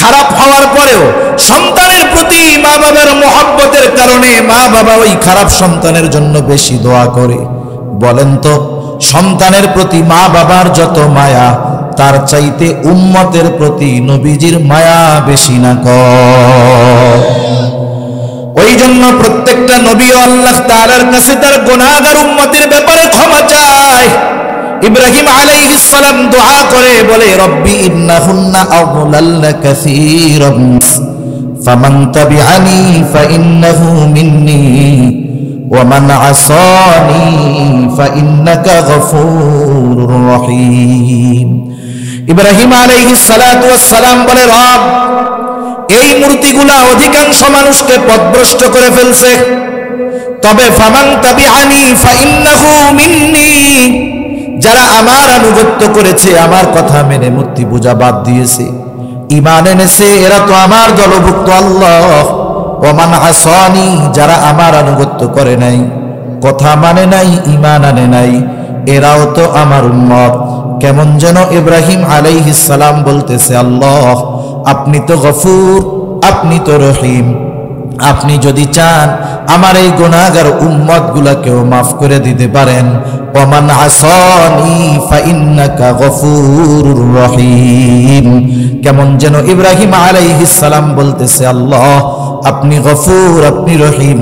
খারাপ হওয়ার পরেও সন্তানের প্রতি মা বাবার মহব্বতের কারণে মা বাবা ওই খারাপ সন্তানের জন্য বেশি দোয়া করে। বলেন তো, সন্তানের প্রতি মা বাবার যত মায়া, তার চাইতে উম্মতের প্রতি নবীজির মায়া বেশি না কম? ওই জন্য প্রত্যেকটা নবী আল্লাহ তাআলার কাছে তার গুনাহগার উম্মতের ব্যাপারে ক্ষমা চায়। ইব্রাহিম আলাইহিস সালাম দোয়া করে বলে, রব্বি ইন্নাহুন্না আযলালনা কাসীরান ফামান তাবিআনি ফাইন্নাহু মিন্নী ওয়া মান আসানি ফাইন্নাকা গফুরুর রহিম। ইব্রাহিম আলাইহিস সালাতু ওয়াস সালাম বলে, রব, এই মূর্তিগুলা অধিকাংশ মানুষকে পথভ্রষ্ট করে ফেলছে, তবে ফামান তাবিআনি ফাইন্নাহু মিন্নী, যারা আমার আনুগত্য করেছে, আমার কথা মেনে মূর্তি পূজা বাদ দিয়েছে, ঈমান এনেছে, এরা তো আমার দলভুক্ত। আল্লাহ, ওয়া মান আসানি, যারা আমার আনুগত্য করে নাই, কথা মানে নাই, ঈমান আনে নাই, এরাও তো আমার উম্মত। কেমন যেন ইব্রাহিম আলাইহিস সালাম বলতেছে, আল্লাহ, আপনি তো গফুর, আপনি তো রহিম, আপনি যদি চান আমার এই গুনাহগার উম্মত গুলাকেও মাফ করে দিতে পারেন। ওমান আসানি ফাইন্নাকা গফুরুর রহিম। কেমন যেন ইব্রাহিম আলাইহিস সালাম বলতেছে, আল্লাহ, আপনি গফুর, আপনি রহিম,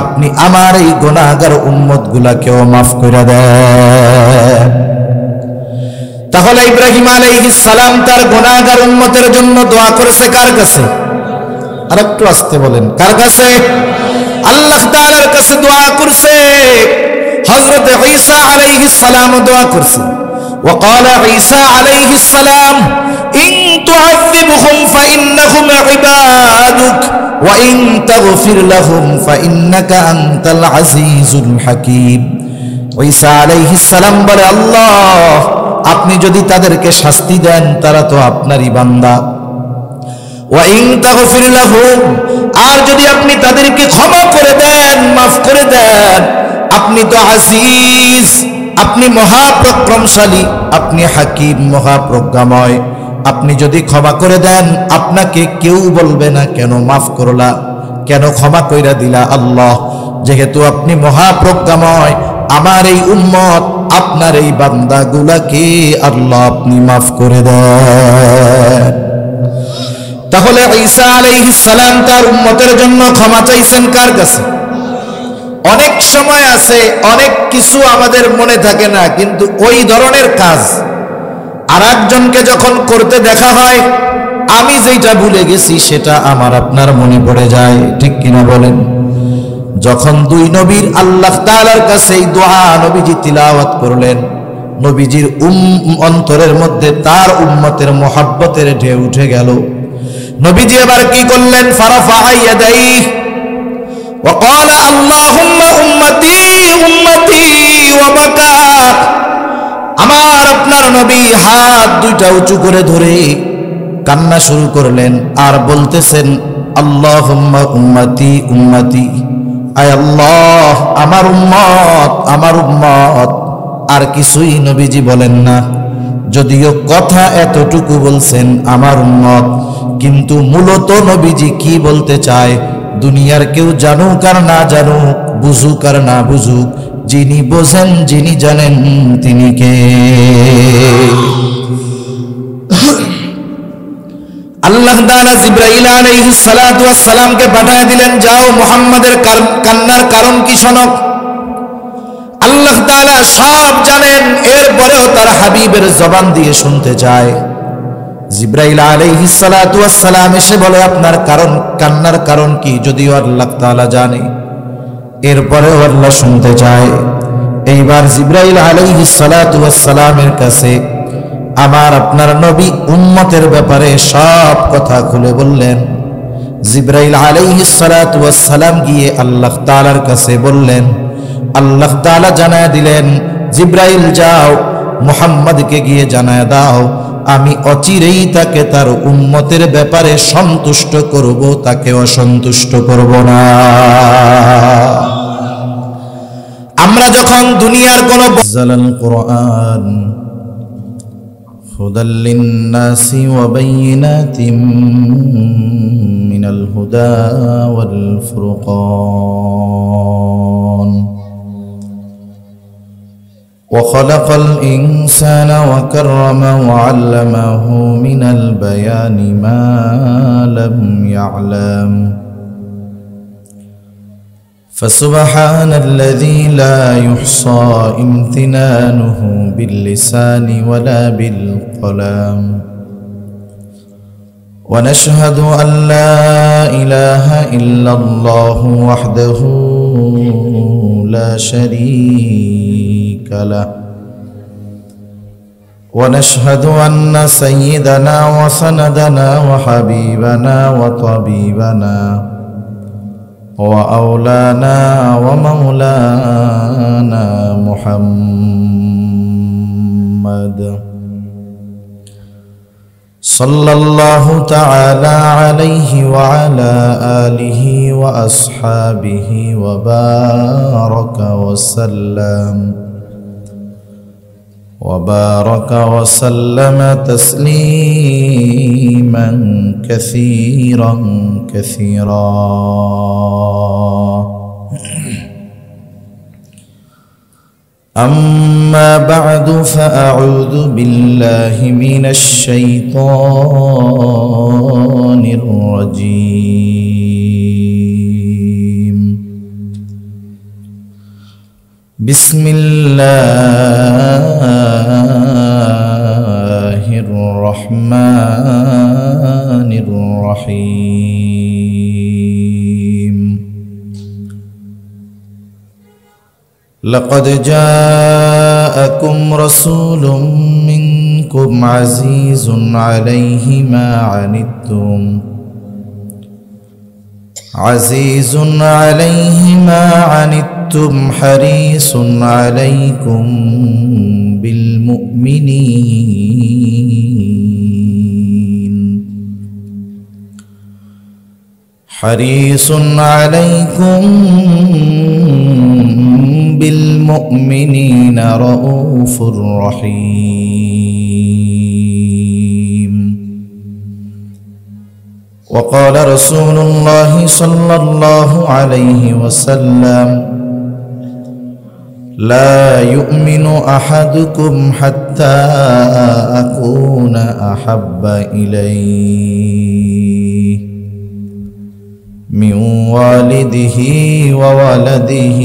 আপনি আমার এই গুনাহগার উম্মত গুলাকেও মাফ করে দেন। তাহলে ইব্রাহিম আলাইহিস সালাম তার গুনাহগার উম্মতের জন্য দোয়া করেছে কার কাছে? আরেকটু আস্তে বলেন, কার কাছে? আল্লাহ তাআলার কাছে দোয়া করছে। হযরত ঈসা আলাইহিস সালাম দোয়া করছে। ওয়া ক্বালা ঈসা আলাইহিস সালাম, ইন তুআযিবহুম ফাইন্নাহুম ইবাদুক ওয়া ইন তাগফির লাহুম ফাইন্নাকা আনতাল আজিজুল হাকীম। ঈসা আলাইহিস সালাম বলে, আল্লাহ, আপনি যদি তাদেরকে শাস্তি দেন, তারা তো আপনারই বান্দা। ওয়া ইন তাগফির লাহুম, আর যদি আপনি তাদেরকে ক্ষমা করে দেন, মাফ করে দেন, আপনি তো আজিজ, আপনি মহাপরাক্রমশালী, আপনি হাকিম, মহাপ্রজ্ঞাময়। আপনি যদি ক্ষমা করে দেন, আপনাকে কেউ বলবে না কেন মাফ করলা, কেন ক্ষমা কইরা দিলা। আল্লাহ, যেহেতু আপনি মহাপ্রজ্ঞাময়, আমার এই উম্মত, আপনার এই বান্দাগুলাকে আল্লাহ আপনি মাফ করে দেন। তাহলে ঈসা আলাইহিস সালাম তার উম্মতের জন্য ক্ষমা চাইছেন কার কাছে? অনেক সময় আছে, অনেক কিছু আমাদের মনে থাকে না, কিন্তু ওই ধরনের কাজ আর একজনকে যখন করতে দেখা হয়, আমি যেটা ভুলে গেছি সেটা আমার আপনার মনে পড়ে যায়, ঠিক কিনা বলেন? যখন দুই নবীর আল্লাহ তাআলার কাছে এই দোয়া নবীজি তিলাওয়াত করলেন, নবীজির অন্তরের মধ্যে তার উম্মতের মহব্বতের ঢেউ উঠে গেল। নবীজি এবার কি করলেন? ফারাফা ইয়াদাইহি ওয়া ক্বালা আল্লাহুম্মা উম্মতি উম্মতি ওয়া বাকা। আমার আপনার নবী হাত দুইটা উঁচু করে ধরে কান্না শুরু করলেন আর বলতেছেন, আল্লাহুম্মা উম্মতি উম্মতি, আয় আল্লাহ, আমার উম্মত, আমার উম্মত। আর কিছুই নবীজি বলেন না, যদিও কথা এতটুকু বলছেন, আমার উম্মত, কিন্তু মূলত নবীজি কি বলতে চায়, দুনিয়ার কেউ জানুক আর না জানুক, বুঝুক আর না বুঝুক, যিনি বোঝেন, যিনি জানেন, তিনি কে? আল্লাহ তাআলা জিবরাইল আলাইহিস সালাতু ওয়াস সালামকে পাঠিয়ে দিলেন, যাও মুহাম্মাদের কান্নার কারণ কি শোনো। আল্লাহ তাআলা সব জানেন, এরপরেও তার হাবিবের জবান দিয়ে শুনতে চায়। জিবরাইল আলাইহিস সালাতু ওয়াস সালাম এসে বলে, আপনার কান্নার কারণ কি? যদিও আল্লাহ তাআলা জানে, এরপরেও আল্লাহ শুনতে চায়। এইবার জিবরাইল আলাইহিস সালাতু ওয়াস সালামের কাছে আমার আপনার নবী উম্মতের ব্যাপারে সব কথা খুলে বললেন। জিবরাইল আলাইহিস সালাতু ওয়াস সালাম গিয়ে আল্লাহ তাআলার কাছে বললেন, আল্লাহ তাআলা জানায় দিলেন, জিবরাইল যাও, মুহাম্মদকে গিয়ে জানায় দাও, আমি অচিরেই তাকে তার উম্মতের ব্যাপারে সন্তুষ্ট করব, তাকে অসন্তুষ্ট করব না। আমরা যখন দুনিয়ার কোন জালাল কোরআন هدى للناس وبينات من الهدى والفرقان وخلق الإنسان وكرمه وعلمه من البيان ما لم يعلم فسبحان الذي لا يحصى امتنانه باللسان ولا بالقلم ونشهد أن لا إله إلا الله وحده لا شريك له ونشهد أن سيدنا وسندنا وحبيبنا وطبيبنا وأولانا ومولانا محمد صلى الله تعالى عليه وعلى آله وأصحابه وبارك وسلم تسليما كثيرا كثيرا. أما بعد فأعوذ بالله من الشيطان الرجيم. بسم الله الرحمن الرحيم. لقد جاءكم رسول منكم عزيز عليه ما عنتم حريص عليكم بالمؤمنين رؤوف رحيم. وقال رسول الله صلى الله عليه وسلم: لا يؤمن أحدكم حتى أكون أحب إليه من والده وولده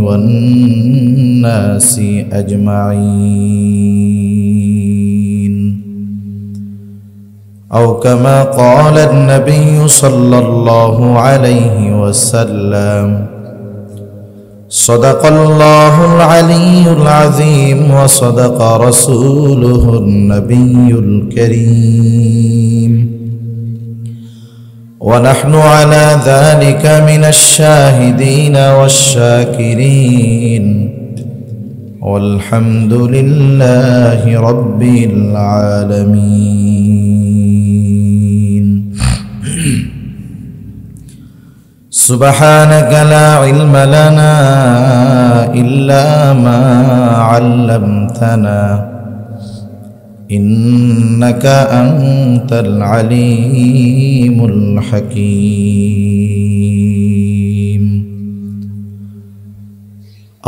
والناس أجمعين، أو كما قال النبي صلى الله عليه وسلم: صدق الله العلي العظيم وصدق رسوله النبي الكريم، ونحن على ذلك من الشاهدين والشاكرين، والحمد لله رب العالمين. سبحانك لا علم لنا إلا ما علمتنا إنك أنت العليم الحكيم.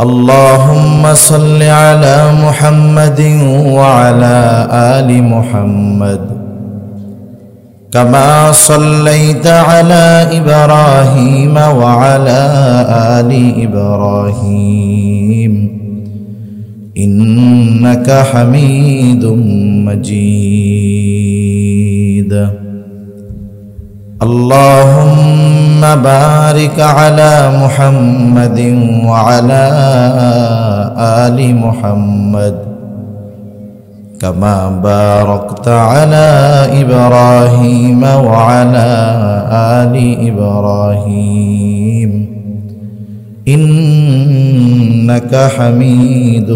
اللهم صل على محمد وعلى آل محمد كما صليت على إبراهيم وعلى آل إبراهيم إنك حميد مجيد. اللهم بارك على محمد وعلى آل محمد كما باركت على إبراهيم وعلى آل إبراهيم إنك حميد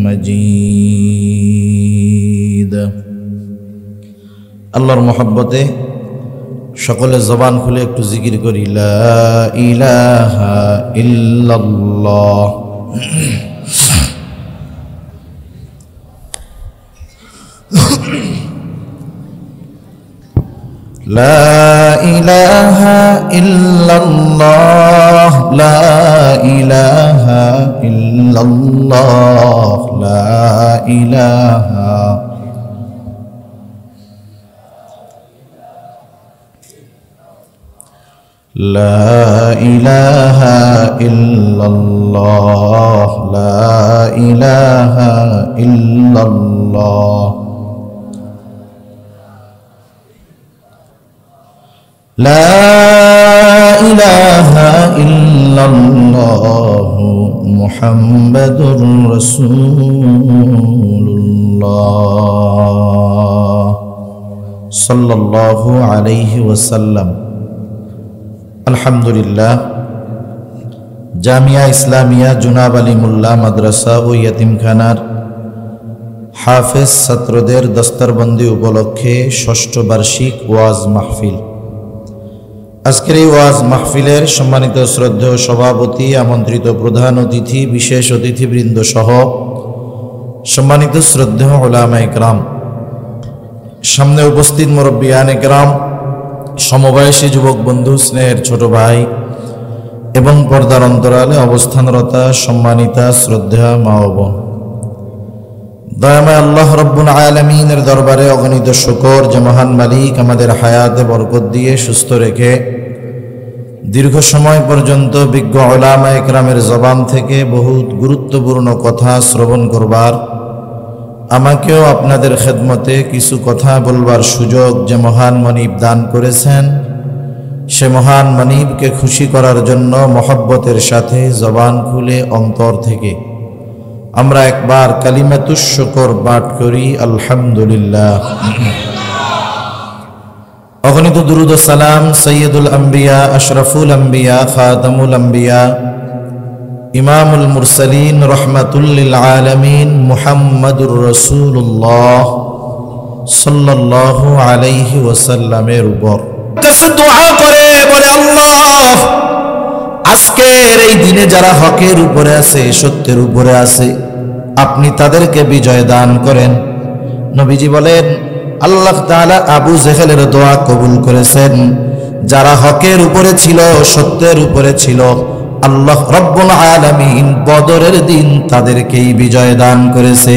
مجيد. আল্লাহর মহব্বতে সকলে জবান খুলে একটু জিকির করি, লা ইলাহা ইল্লাল্লাহ। লা ইলাহা ইল্লাল্লাহ, লা ইলাহা ইল্লাল্লাহ, লা ইলাহা। লা ইলাহা ইল্লাল্লাহ, লা ইলাহা ইল্লাল্লাহ, লা ইলাহা ইল্লাল্লাহ মুহাম্মাদুর রাসূলুল্লাহ সাল্লাল্লাহু আলাইহি ওয়াসাল্লাম। আলহামদুলিল্লাহ, জামিয়া ইসলামিয়া জুনাব আলী মোল্লা মাদ্রাসা ও ইয়াতিমখানার হাফেজ ছাত্রদের দস্তরবন্দি উপলক্ষে ষষ্ঠ বার্ষিক ওয়াজ মাহফিল। আজকের এই ওয়াজ মাহফিলের সম্মানিত শ্রদ্ধেয় সভাপতি, আমন্ত্রিত প্রধান অতিথি, বিশেষ অতিথিবৃন্দ সহ সম্মানিত শ্রদ্ধেয় উলামা ইকরাম, সামনে উপস্থিত মুরব্বিয়ান ইকরাম, সমবয়সী যুবক বন্ধু, স্নেহের ছোট ভাই এবং পর্দার অন্তরালে অবস্থানরতা সম্মানিতা শ্রদ্ধা মা ও বোন, দয়াময় আল্লাহ রব্বুল আলামিনের দরবারে অগণিত শুকর যে মহান মালিক আমাদের হায়াতে বরকত দিয়ে সুস্থ রেখে দীর্ঘ সময় পর্যন্ত বিজ্ঞ উলামা ইকরামের জবান থেকে বহুত গুরুত্বপূর্ণ কথা শ্রবণ করবার, আমাকেও আপনাদের খেদমতে কিছু কথা বলবার সুযোগ যে মহান মনিব দান করেছেন, সে মহান মনিবকে খুশি করার জন্য মহব্বতের সাথে জবান খুলে অন্তর থেকে আমরা একবার কালিমাতুশ শুকর পাঠ করি, আলহামদুলিল্লাহ। অগণিত দুরুদ ও সালাম সৈয়দুল আম্বিয়া, আশরাফুল আম্বিয়া, খাতামুল আম্বিয়া, ইমামুল মুরসালিন, রহমাতুল লিল আলামিন মুহাম্মাদুর রাসূলুল্লাহ সাল্লাল্লাহু আলাইহি ওয়াসাল্লামের উপর কাছে দোয়া করে বলে, আল্লাহ আজকের এই দিনে যারা হকের উপরে আছে, সত্যের উপরে আছে, আপনি তাদেরকে বিজয় দান করেন। নবীজি বলেন, আল্লাহ তাআলা আবু জেহেলের দোয়া কবুল করেছেন। যারা হকের উপরে ছিল, সত্যের উপরে ছিল, আল্লাহ রব্বুল আলামিন বদরের দিন তাদেরকেই বিজয় দান করেছে।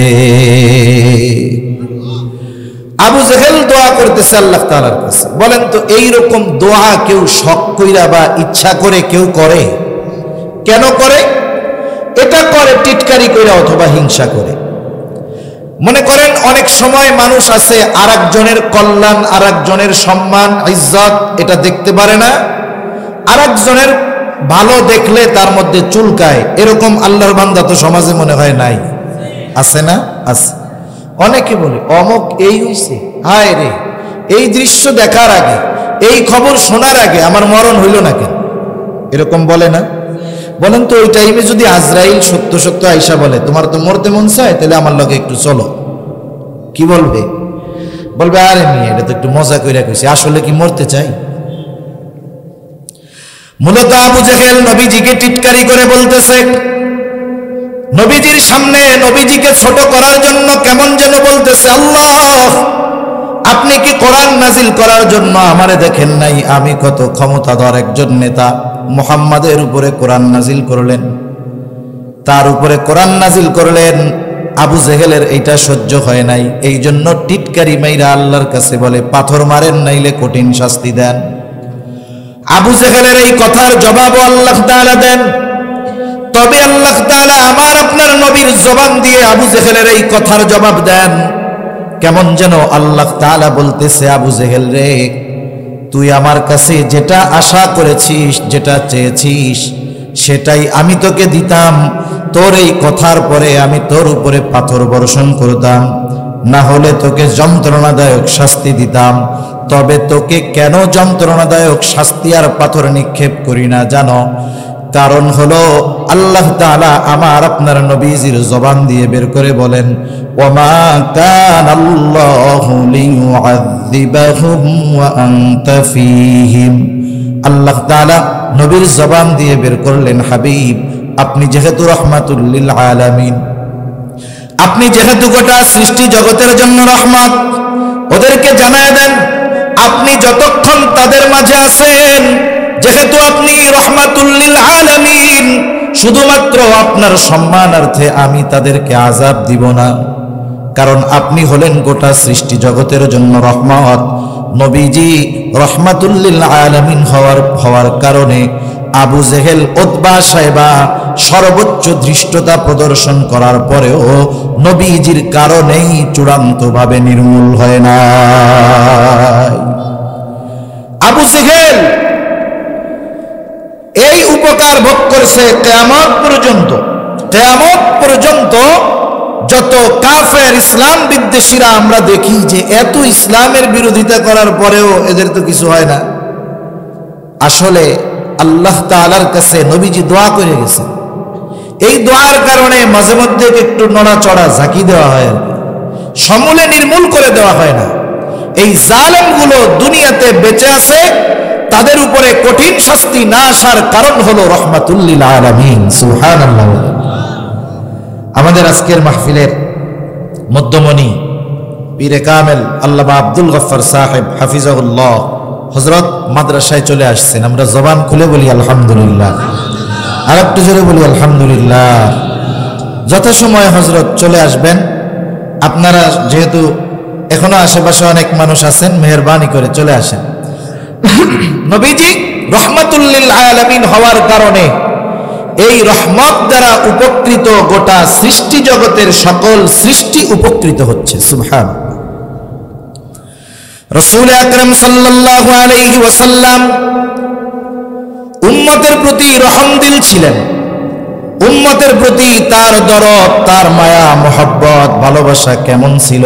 আবু জেহেল দোয়া করতেছে আল্লাহ তাআলার কাছে। বলেন তো, এইরকম দোয়া কেউ শখ কইরা বা ইচ্ছা করে কেউ করে? কেন করে? এটা করে টিটকারি কইরা অথবা হিংসা করে। মনে করেন অনেক সময় মানুষ আছে আরেকজনের কল্যাণ, আরেকজনের সম্মান, ইজ্জত এটা দেখতে পারে না, আরেকজনের ভালো দেখলে তার মধ্যে চুলকায়। এরকম আল্লাহর বান্দা তো সমাজে মনে হয় নাই? আছে না? আছে। অনেকে বলে অমুক এই হইছে, হায় রে, এই দৃশ্য দেখার আগে, এই খবর শোনার আগে আমার মরণ হইল না কেন? এরকম বলে না? বলেন তো, ওই টাইমে যদি আজরাইল সত্য সত্য আইসা বলে, তোমার তো মরতে মন চায়, তাহলে আমার লগে একটু চলো, কি বলবে? বলবে, আরে মেয়ে, এটা তো একটু মজা কইরা কইছে, আসলে কি মরতে চাই? মূলত আবু জেহেল নবীজিকে টিটকারি করে বলতেছে, নবীজির সামনে নবীজিকে ছোট করার জন্য কেমন যেন বলতেছে, আল্লাহ আপনি কি কোরআন নাজিল করার জন্য আমারে দেখেন নাই? আমি কত ক্ষমতাধর একজন নেতা, মুহাম্মাদের উপরে কোরআন নাজিল করলেন, তার উপরে কোরআন নাজিল করলেন। আবু জেহেলের এইটা সহ্য হয় নাই, এই জন্য টিটকারি মাইরা আল্লাহর কাছে বলে, পাথর মারেন নাইলে কঠিন শাস্তি দেন। আবু জেহেলের এই কথার জবাবও আল্লাহ তাআলা দেন। তবে আল্লাহ তাআলা আমার আপনার নবীর জবান দিয়ে আবু জেহেলের এই কথার জবাব দেন। কেমন যেন আল্লাহ তাআলা বলতেছে, আবু জেহেল রে, তুই আমার কাছে যেটা আশা করেছিস, যেটা চেয়েছিস, সেটাই আমি তোকে দিতাম। তোর এই কথার পরে আমি তোর উপরে পাথর বর্ষণ করতাম, না হলে তোকে যন্ত্রণাদায়ক শাস্তি দিতাম। তবে তোকে কেন যন্ত্রণাদায়ক শাস্তি আর পাথর নিক্ষেপ করি না জানো? কারণ হলো আল্লাহ তাআলা আমার আপনার নবীজির জবান দিয়ে বের করে বলেন, ওমা কানাল্লাহু লিয়ুআযযিবাহুম ওয়া আনতা ফীহিম। আল্লাহ তাআলা নবীর জবান দিয়ে বের করলেন, হাবিব আপনি যেহেতু রাহমাতুল লিল আলামিন, আপনি যেহেতু গোটা সৃষ্টি জগতের জন্য রহমত, ওদেরকে জানায় দেন আপনি যতক্ষণ তাদের মাঝে আছেন, যেহেতু আপনি রহমাতুল লিল আলামিন, শুধুমাত্র আপনার সম্মানার্থে আমি তাদেরকে আযাব দিব না, কারণ আপনি হলেন গোটা সৃষ্টি জগতের জন্য রহমত। নবীজি রহমাতুল লিল আলামিন হওয়ার কারণে আবু জেহেল, উতবা, সাইবা সর্বোচ্চ ধৃষ্টতা প্রদর্শন করার পরেও নবীজির কারণেই চূড়ান্তভাবে নির্মূল হয় না। আবু জেহেল এই উপকার ভোগ করছে কিয়ামত পর্যন্ত। কিয়ামত পর্যন্ত যত কাফের ইসলাম বিদ্বেষীরা আমরা দেখি যে এত ইসলামের বিরোধিতা করার পরেও এদের তো কিছু হয় না। আসলে আল্লাহ তাআলার কাছে নবীজি দোয়া করে গেছেন, এই দোয়ার কারণে মাঝে মধ্যে একটু নড়াচড়া ঝাঁকি দেওয়া হয়, আর সমূলে নির্মূল করে দেওয়া হয় না। এই জালেমগুলো দুনিয়াতে বেঁচে আছে, তাদের উপরে কঠিন শাস্তি না আসার কারণ হলো রহমাতুল লিল আলামিন। সুবহানাল্লাহ। আমাদের আজকের মাহফিলের মধ্যমণি পীরে কামেল আল্লামা আব্দুল গফফার সাহেব হাফিজাহুল্লাহ হযরত মাদ্রাসায় চলে আসছেন। আমরা জবান খুলে বলি আলহামদুলিল্লাহ, আর একটু জোরে বলি আলহামদুলিল্লাহ। যথাসময়ে হযরত চলে আসবেন। আপনারা যেহেতু এখনো আশেপাশে অনেক মানুষ আছেন, মেহেরবানি করে চলে আসেন। নবীজি রহমাতুল লিল আলামিন হওয়ার কারণে এই রহমত দ্বারা উপকৃত গোটা সৃষ্টি জগতের সকল সৃষ্টি উপকৃত হচ্ছে। সুবহানাল্লাহ। রাসূল আকরাম সাল্লাল্লাহু আলাইহি ওয়াসাল্লাম উম্মতের প্রতি রহমদিল ছিলেন। উম্মতের প্রতি তার দরদ, তার মায়া, মোহাব্বত, ভালোবাসা কেমন ছিল?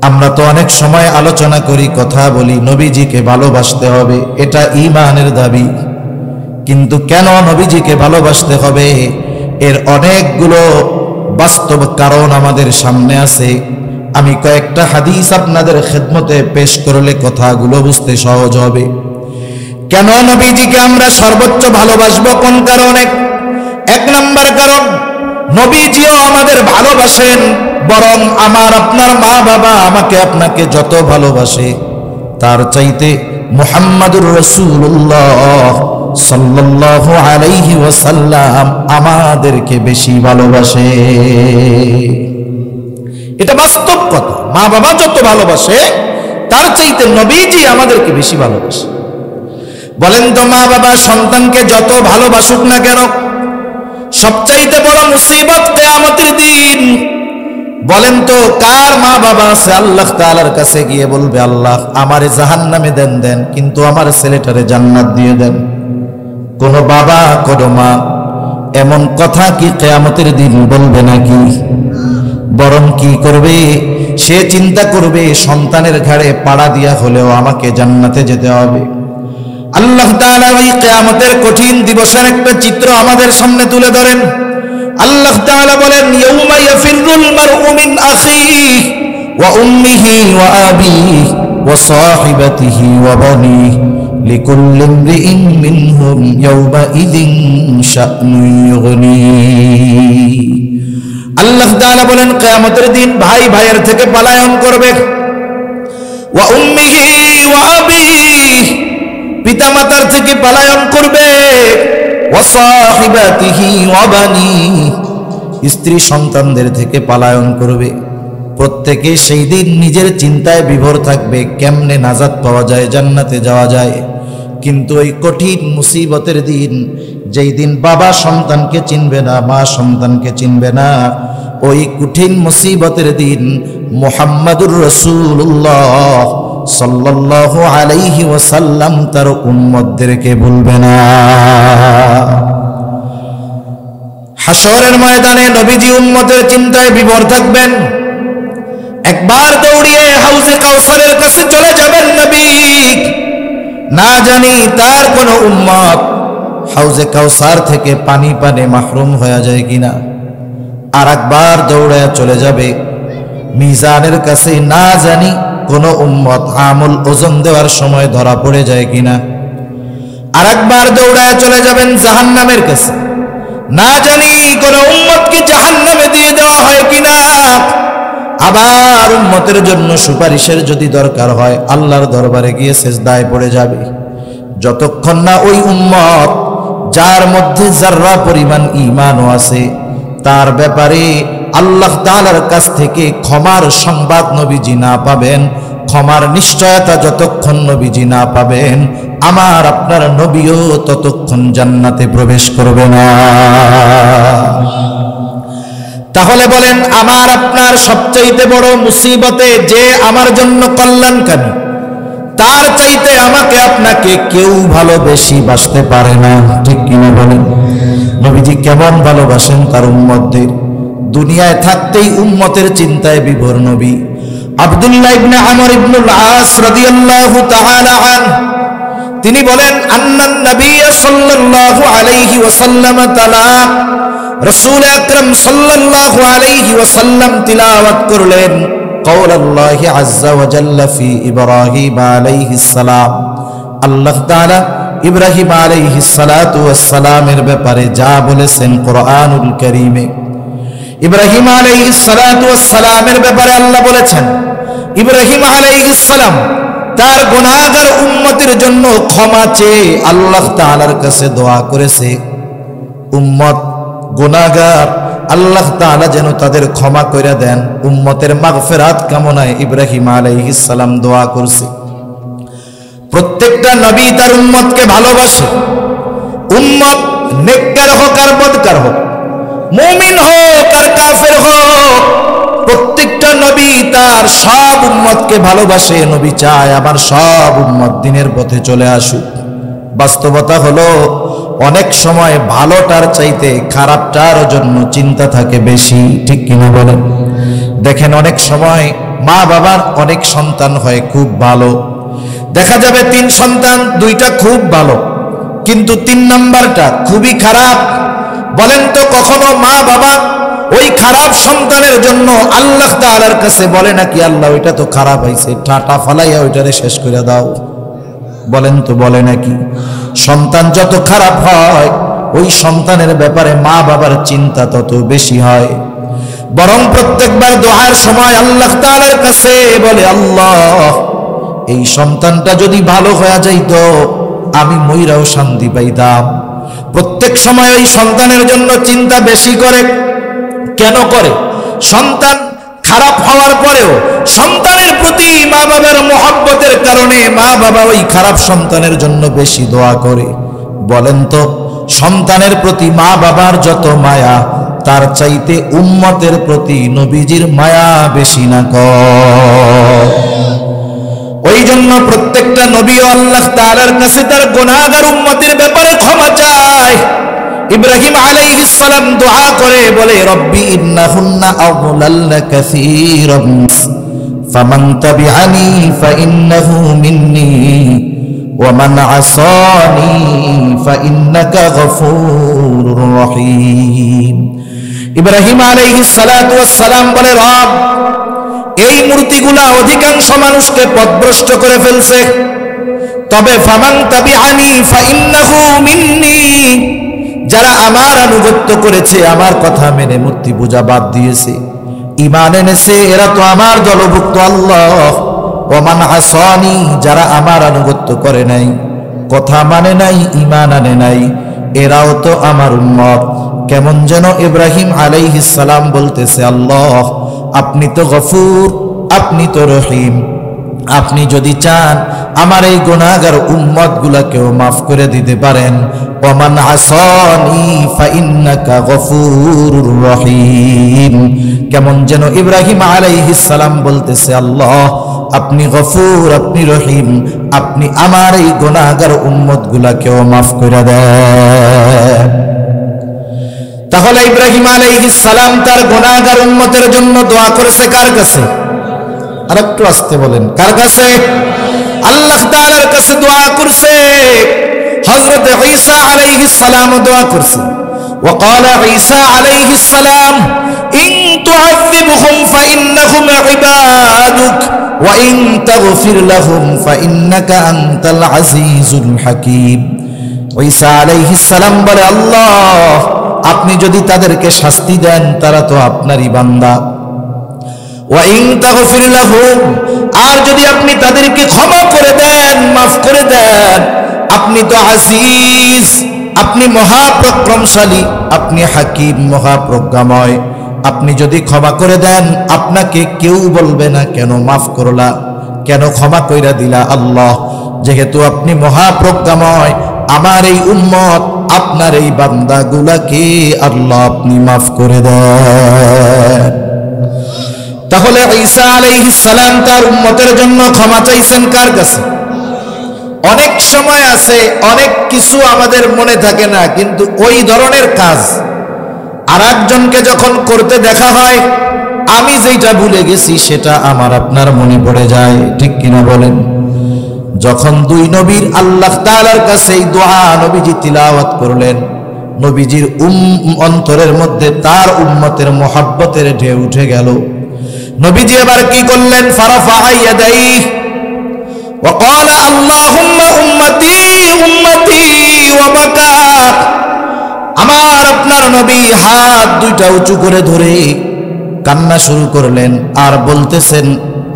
আমরা তো অনেক সময় আলোচনা করি, কথা বলি, নবীজিকে ভালোবাসতে হবে, এটা ঈমানের দাবি। কিন্তু কেন নবীজিকে ভালোবাসতে হবে? এর অনেকগুলো বাস্তব কারণ আমাদের সামনে আছে। আমি কয়েকটা হাদিস আপনাদের খেদমতে পেশ করলে কথাগুলো বুঝতে সহজ হবে। কেন নবীজিকে আমরা সর্বোচ্চ ভালোবাসবো, কোন কারণে? এক নম্বর কারণ, নবীজিও আমাদের ভালোবাসেন, বরং আমার আপনার মা বাবা আমাকে আপনাকে যত ভালোবাসে, তার চাইতে মুহাম্মাদুর রাসূলুল্লাহ সাল্লাল্লাহু আলাইহি ওয়াসাল্লাম আমাদেরকে বেশি ভালোবাসে। এটা বাস্তব কথা। মা বাবা যত ভালোবাসে, তার চাইতে নবীজি আমাদেরকে বেশি ভালোবাসে। বলেন তো, মা বাবা সন্তানকে যত ভালোবাসুক না কেন, সবচাইতে বড় মুসিবত কিয়ামতের দিন। বলেন তো, কার মা বাবা আছে আল্লাহ তাআলার কাছে গিয়ে বলবে, আল্লাহ আমারে জাহান্নামে দেন, কিন্তু আমার ছেলেটারে জান্নাত দিয়ে দেন? কোন বাবা, কোন মা এমন কথা কি কিয়ামতের দিন বলবে নাকি? বরং কি করবে? সে চিন্তা করবে, সন্তানের ঘাড়ে পাড়া দিয়া হলেও আমাকে জান্নাতে যেতে হবে। আল্লাহ তাআলা ওই কিয়ামতের কঠিন দিবসের একটা চিত্র আমাদের সামনে তুলে ধরেন। আল্লাহ তাআলা বলেন, ইয়াউমা ইয়াফিরুল মারউ মিন আখিহি ওয়া উম্মিহি ওয়া আবিহি ওয়া সাহিবাতিহি ওয়া বানিহি লিকুল্লি ইমরিইন মিনহুম ইয়াউমাইযিন শা'নুন ইউগনিহি। আল্লাহ তাআলা বলেন, কিয়ামতের দিন ভাই ভাইয়ের থেকে পলায়ন করবে। ওয়া উম্মিহি ওয়া আবিহি, পিতামাতার থেকে পলায়ন করবে। ওয়া সাহিবাতিহি ওয়া বানিহি, স্ত্রী সন্তানদের থেকে পলায়ন করবে। প্রত্যেকে সেই দিন নিজের চিন্তায় বিভোর থাকবে, কেমনে নাজাত পাওয়া যায়, জান্নাতে যাওয়া যায়। কিন্তু ওই কঠিন মুসিবতের দিন, যেই দিন বাবা সন্তানকে চিনবে না, মা সন্তানকে চিনবে না, ওই কঠিন মুসিবতের দিন মুহাম্মাদুর রাসূলুল্লাহ সাল্লাল্লাহু আলাইহি ওয়াসাল্লাম তার উম্মতদেরকে ভুলবে না। হাশরের ময়দানে নবীজি উম্মতের চিন্তায় বিভোর থাকবেন। একবার দৌড়িয়ে হাউজে কাউসারের কাছে চলে যাবেন নবী। না জানি তার কোন উম্মত হাউজে কাউসার থেকে পানি পানে মাহরুম হয়ে যায় কিনা। আর একবার দৌড়ায় চলে যাবে মিজানের কাছে, না জানি কোন উম্মত আমল ওজন দেওয়ার সময় ধরা পড়ে যায় কিনা। আর একবার দৌড়ায় চলে যাবেন জাহান্নামের কাছে, না জানি কোন উম্মতকে জাহান্নামে দিয়ে দেওয়া হয় কিনা। আবার উম্মতের জন্য সুপারিশের যদি দরকার হয় আল্লাহর দরবারে গিয়ে সিজদায় পড়ে যাবে। যতক্ষণ না ওই উম্মত যার মধ্যে যাররা পরিমাণ ঈমানও আছে তার ব্যাপারে আল্লাহ তাআলার কাছ থেকে ক্ষমার সংবাদ নবীজি না পাবেন, ক্ষমার নিশ্চয়তা যতক্ষণ নবীজি না পাবেন, আমার আপনার নবীও ততক্ষণ জান্নাতে প্রবেশ করবে না। তাহলে বলেন, আমার আপনার সবচাইতে বড় মুসিবতে যে আমার জন্য কল্যাণকামী, তার চাইতে আমাকে আপনাকে কেউ ভালোবেসে বাসতে পারে না, ঠিক কিনা বলেন? নবীজি কেমন ভালোবাসেন তার উম্মতদের, দুনিয়ায় থাকতেই উম্মতের চিন্তায় বিভোর নবী। আব্দুল্লাহ ইবনে আমর ইবনুল আস রাদিয়াল্লাহু তাআলা আনহু তিনি বলেন, আন্নান নবী সাল্লাল্লাহু আলাইহি ওয়াসাল্লাম তালা, রাসূল আকরাম সাল্লাল্লাহু আলাইহি ওয়াসাল্লাম তিলাওয়াত করলেন কাওলাল্লাহি আযজা ওয়া জাল্লা ফি ইব্রাহিম আলাইহিস সালাম। আল্লাহ তাআলা ইব্রাহিম আলাইহিস সালাতু ওয়াস সালামের ব্যাপারে যা বলেছেন কোরআনুল কারীমে। ইব্রাহিম আলাইহিস সালাতু ওয়াস সালামের ব্যাপারে আল্লাহ বলেছেন, ইব্রাহিম আলাইহিস সালাম তার গুনাহগার উম্মতের জন্য ক্ষমা চেয়ে আল্লাহ তাআলার কাছে দোয়া করেছে। উম্মত গুনাহগার, আল্লাহ তাআলা যেন তাদের ক্ষমা করে দেন, উম্মতের মাগফিরাত কামনায় ইব্রাহিম আলাইহিস সালাম দোয়া করছে। প্রত্যেকটা নবী তার উম্মতকে ভালোবাসে। উম্মত নেককার হোক আর বদকার হোক, মুমিন হোক আর কাফের হোক, প্রত্যেকটা নবী তার সব উম্মতকে ভালোবাসে। নবী চায় আমার সব উম্মত দ্বীনের পথে চলে আসুক। বাস্তবতা হলো অনেক সময় ভালোটার চাইতে খারাপটার জন্য চিন্তা থাকে বেশি, ঠিক কিনা বলেন? দেখেন, অনেক সময় মা বাবার অনেক সন্তান হয় খুব ভালো, দেখা যাবে 3 সন্তান 2টা খুব ভালো, কিন্তু 3 নাম্বারটা খুবই খারাপ। বলেন তো, কখনো মা বাবা ওই খারাপ সন্তানের জন্য আল্লাহ তাআলার কাছে বলে নাকি, আল্লাহ ওইটা তো খারাপ হয়েছে, টাটা ফালাইয়া ওইটারে শেষ করে দাও? বলেন তো, বলে নাকি? সন্তান যত খারাপ হয় ওই সন্তানের ব্যাপারে মা বাবার চিন্তা তত বেশি হয়। বরং প্রত্যেকবার দোয়ার সময় আল্লাহ তাআলার কাছে বলে, আল্লাহ এই সন্তানটা যদি ভালো হয়ে যাইতো আমি মইরাও শান্তি পাইতাম। প্রত্যেক সময় ওই সন্তানের জন্য চিন্তা বেশি করে। কেন করে? সন্তান খারাপ হওয়ার পরেও সন্তানের প্রতি মা বাবার মহব্বতের কারণে মা বাবা ওই খারাপ সন্তানের জন্য বেশি দোয়া করে। বলেন তো, সন্তানের প্রতি মা বাবার যত মায়া, তার চাইতে উম্মতের প্রতি নবীজির মায়া বেশি না কম? ওই জন্য প্রত্যেকটা নবীও আল্লাহ তাআলার কাছে তার গুনাহগার উম্মতের ব্যাপারে ক্ষমা চায়। ইব্রাহিম আলাইহিস সালাম দোয়া করে বলে, রব্বি ইন্নাহুন্না আযলালনা কাসীরান ফামান তাবিআনি ফাইন্নাহু মিন্নি ওয়া মান আসানি ফাইন্নাকা গফুরুর রহিম। ইব্রাহিম আলাইহিস সালাতু ওয়াস সালাম বলে, রব এই মূর্তিগুলা অধিকাংশ মানুষকে পথভ্রষ্ট করে ফেলছে, তবে ফামান তাবিআনি ফাইন্নাহু মিন্নি, যারা আমার আনুগত্য করেছে, আমার কথা মেনে মূর্তি পূজা বাদ দিয়েছে, ঈমান এনেছে, এরা তো আমার দলভুক্ত। আল্লাহ ওমান আসানি, যারা আমার আনুগত্য করে নাই, কথা মানে নাই, ঈমান আনে নাই, এরাও তো আমার উম্মত। কেমন যেন ইব্রাহিম আলাইহিস সালাম বলতেছে, আল্লাহ আপনি তো গফুর, আপনি তো রহিম, আপনি যদি চান আমার এই গুনাহগার উম্মত গুলাকেও মাফ করে দিতে পারেন। ওমান আসানি ফাইন্নাকা গফুরুর রহিম। কেমন যেন ইব্রাহিম আলাইহিস সালাম বলতেছে, আল্লাহ আপনি গফুর, আপনি রহিম, আপনি আমার এই গুনাহগার উম্মত গুলাকেও মাফ করে দেন। তাহলে ইব্রাহিম আলাইহিস সালাম তার গুনাহগার উম্মতের জন্য দোয়া করেছে কার কাছে? আরেকটু আসতে বলেন, কার কাছে? আল্লাহ তাআলার কাছে দোয়া করছে। হযরত ঈসা আলাইহিস সালাম দোয়া করছে। ওয়া ক্বালা ঈসা আলাইহিস সালাম, ইন তুআযিবহুম ফাইন্নাহুম ইবাদুক ওয়া ইন তাগফির লাহুম ফাইন্নাকা আনতাল আজিজুল হাকীম। ঈসা আলাইহিস সালাম বলে, আল্লাহ আপনি যদি তাদেরকে শাস্তি দেন তারা তো আপনারই বান্দা, ওয়া ইন তাগফির লাহুম, আর যদি আপনি তাদেরকে ক্ষমা করে দেন, মাফ করে দেন, আপনি তো আজিজ, আপনি মহাপরাক্রমশালী, আপনি হাকিম, মহাপ্রজ্ঞাময়। আপনি যদি ক্ষমা করে দেন, আপনাকে কেউ বলবে না কেন মাফ করলা, কেন ক্ষমা কইরা দিলা। আল্লাহ, যেহেতু আপনি মহাপ্রজ্ঞাময়, আমার এই উম্মত, আপনার এই বান্দাগুলাকে আল্লাহ আপনি মাফ করে দেন। তাহলে ঈসা আলাইহিস সালাম তার উম্মতের জন্য ক্ষমা চাইছেন কার কাছে? অনেক সময় আছে, অনেক কিছু আমাদের মনে থাকে না, কিন্তু ওই ধরনের কাজ আর একজনকে যখন করতে দেখা হয়, আমি যেটা ভুলে গেছি সেটা আমার আপনার মনে পড়ে যায়, ঠিক কিনা বলেন? যখন দুই নবীর আল্লাহ তাআলার কাছে এই দোয়া নবীজি তিলাওয়াত করলেন, নবীজির অন্তরের মধ্যে তার উম্মতের মোহাব্বতের ঢেউ উঠে গেল। নবীজি এবার কি করলেন? ফারাফা ইয়াদাইহি ওয়া ক্বালা আল্লাহুম্মা উম্মতি উম্মতি ওয়া বাকা। আমার আপনার নবী হাত দুইটা উঁচু করে ধরে কান্না শুরু করলেন আর বলতেছেন,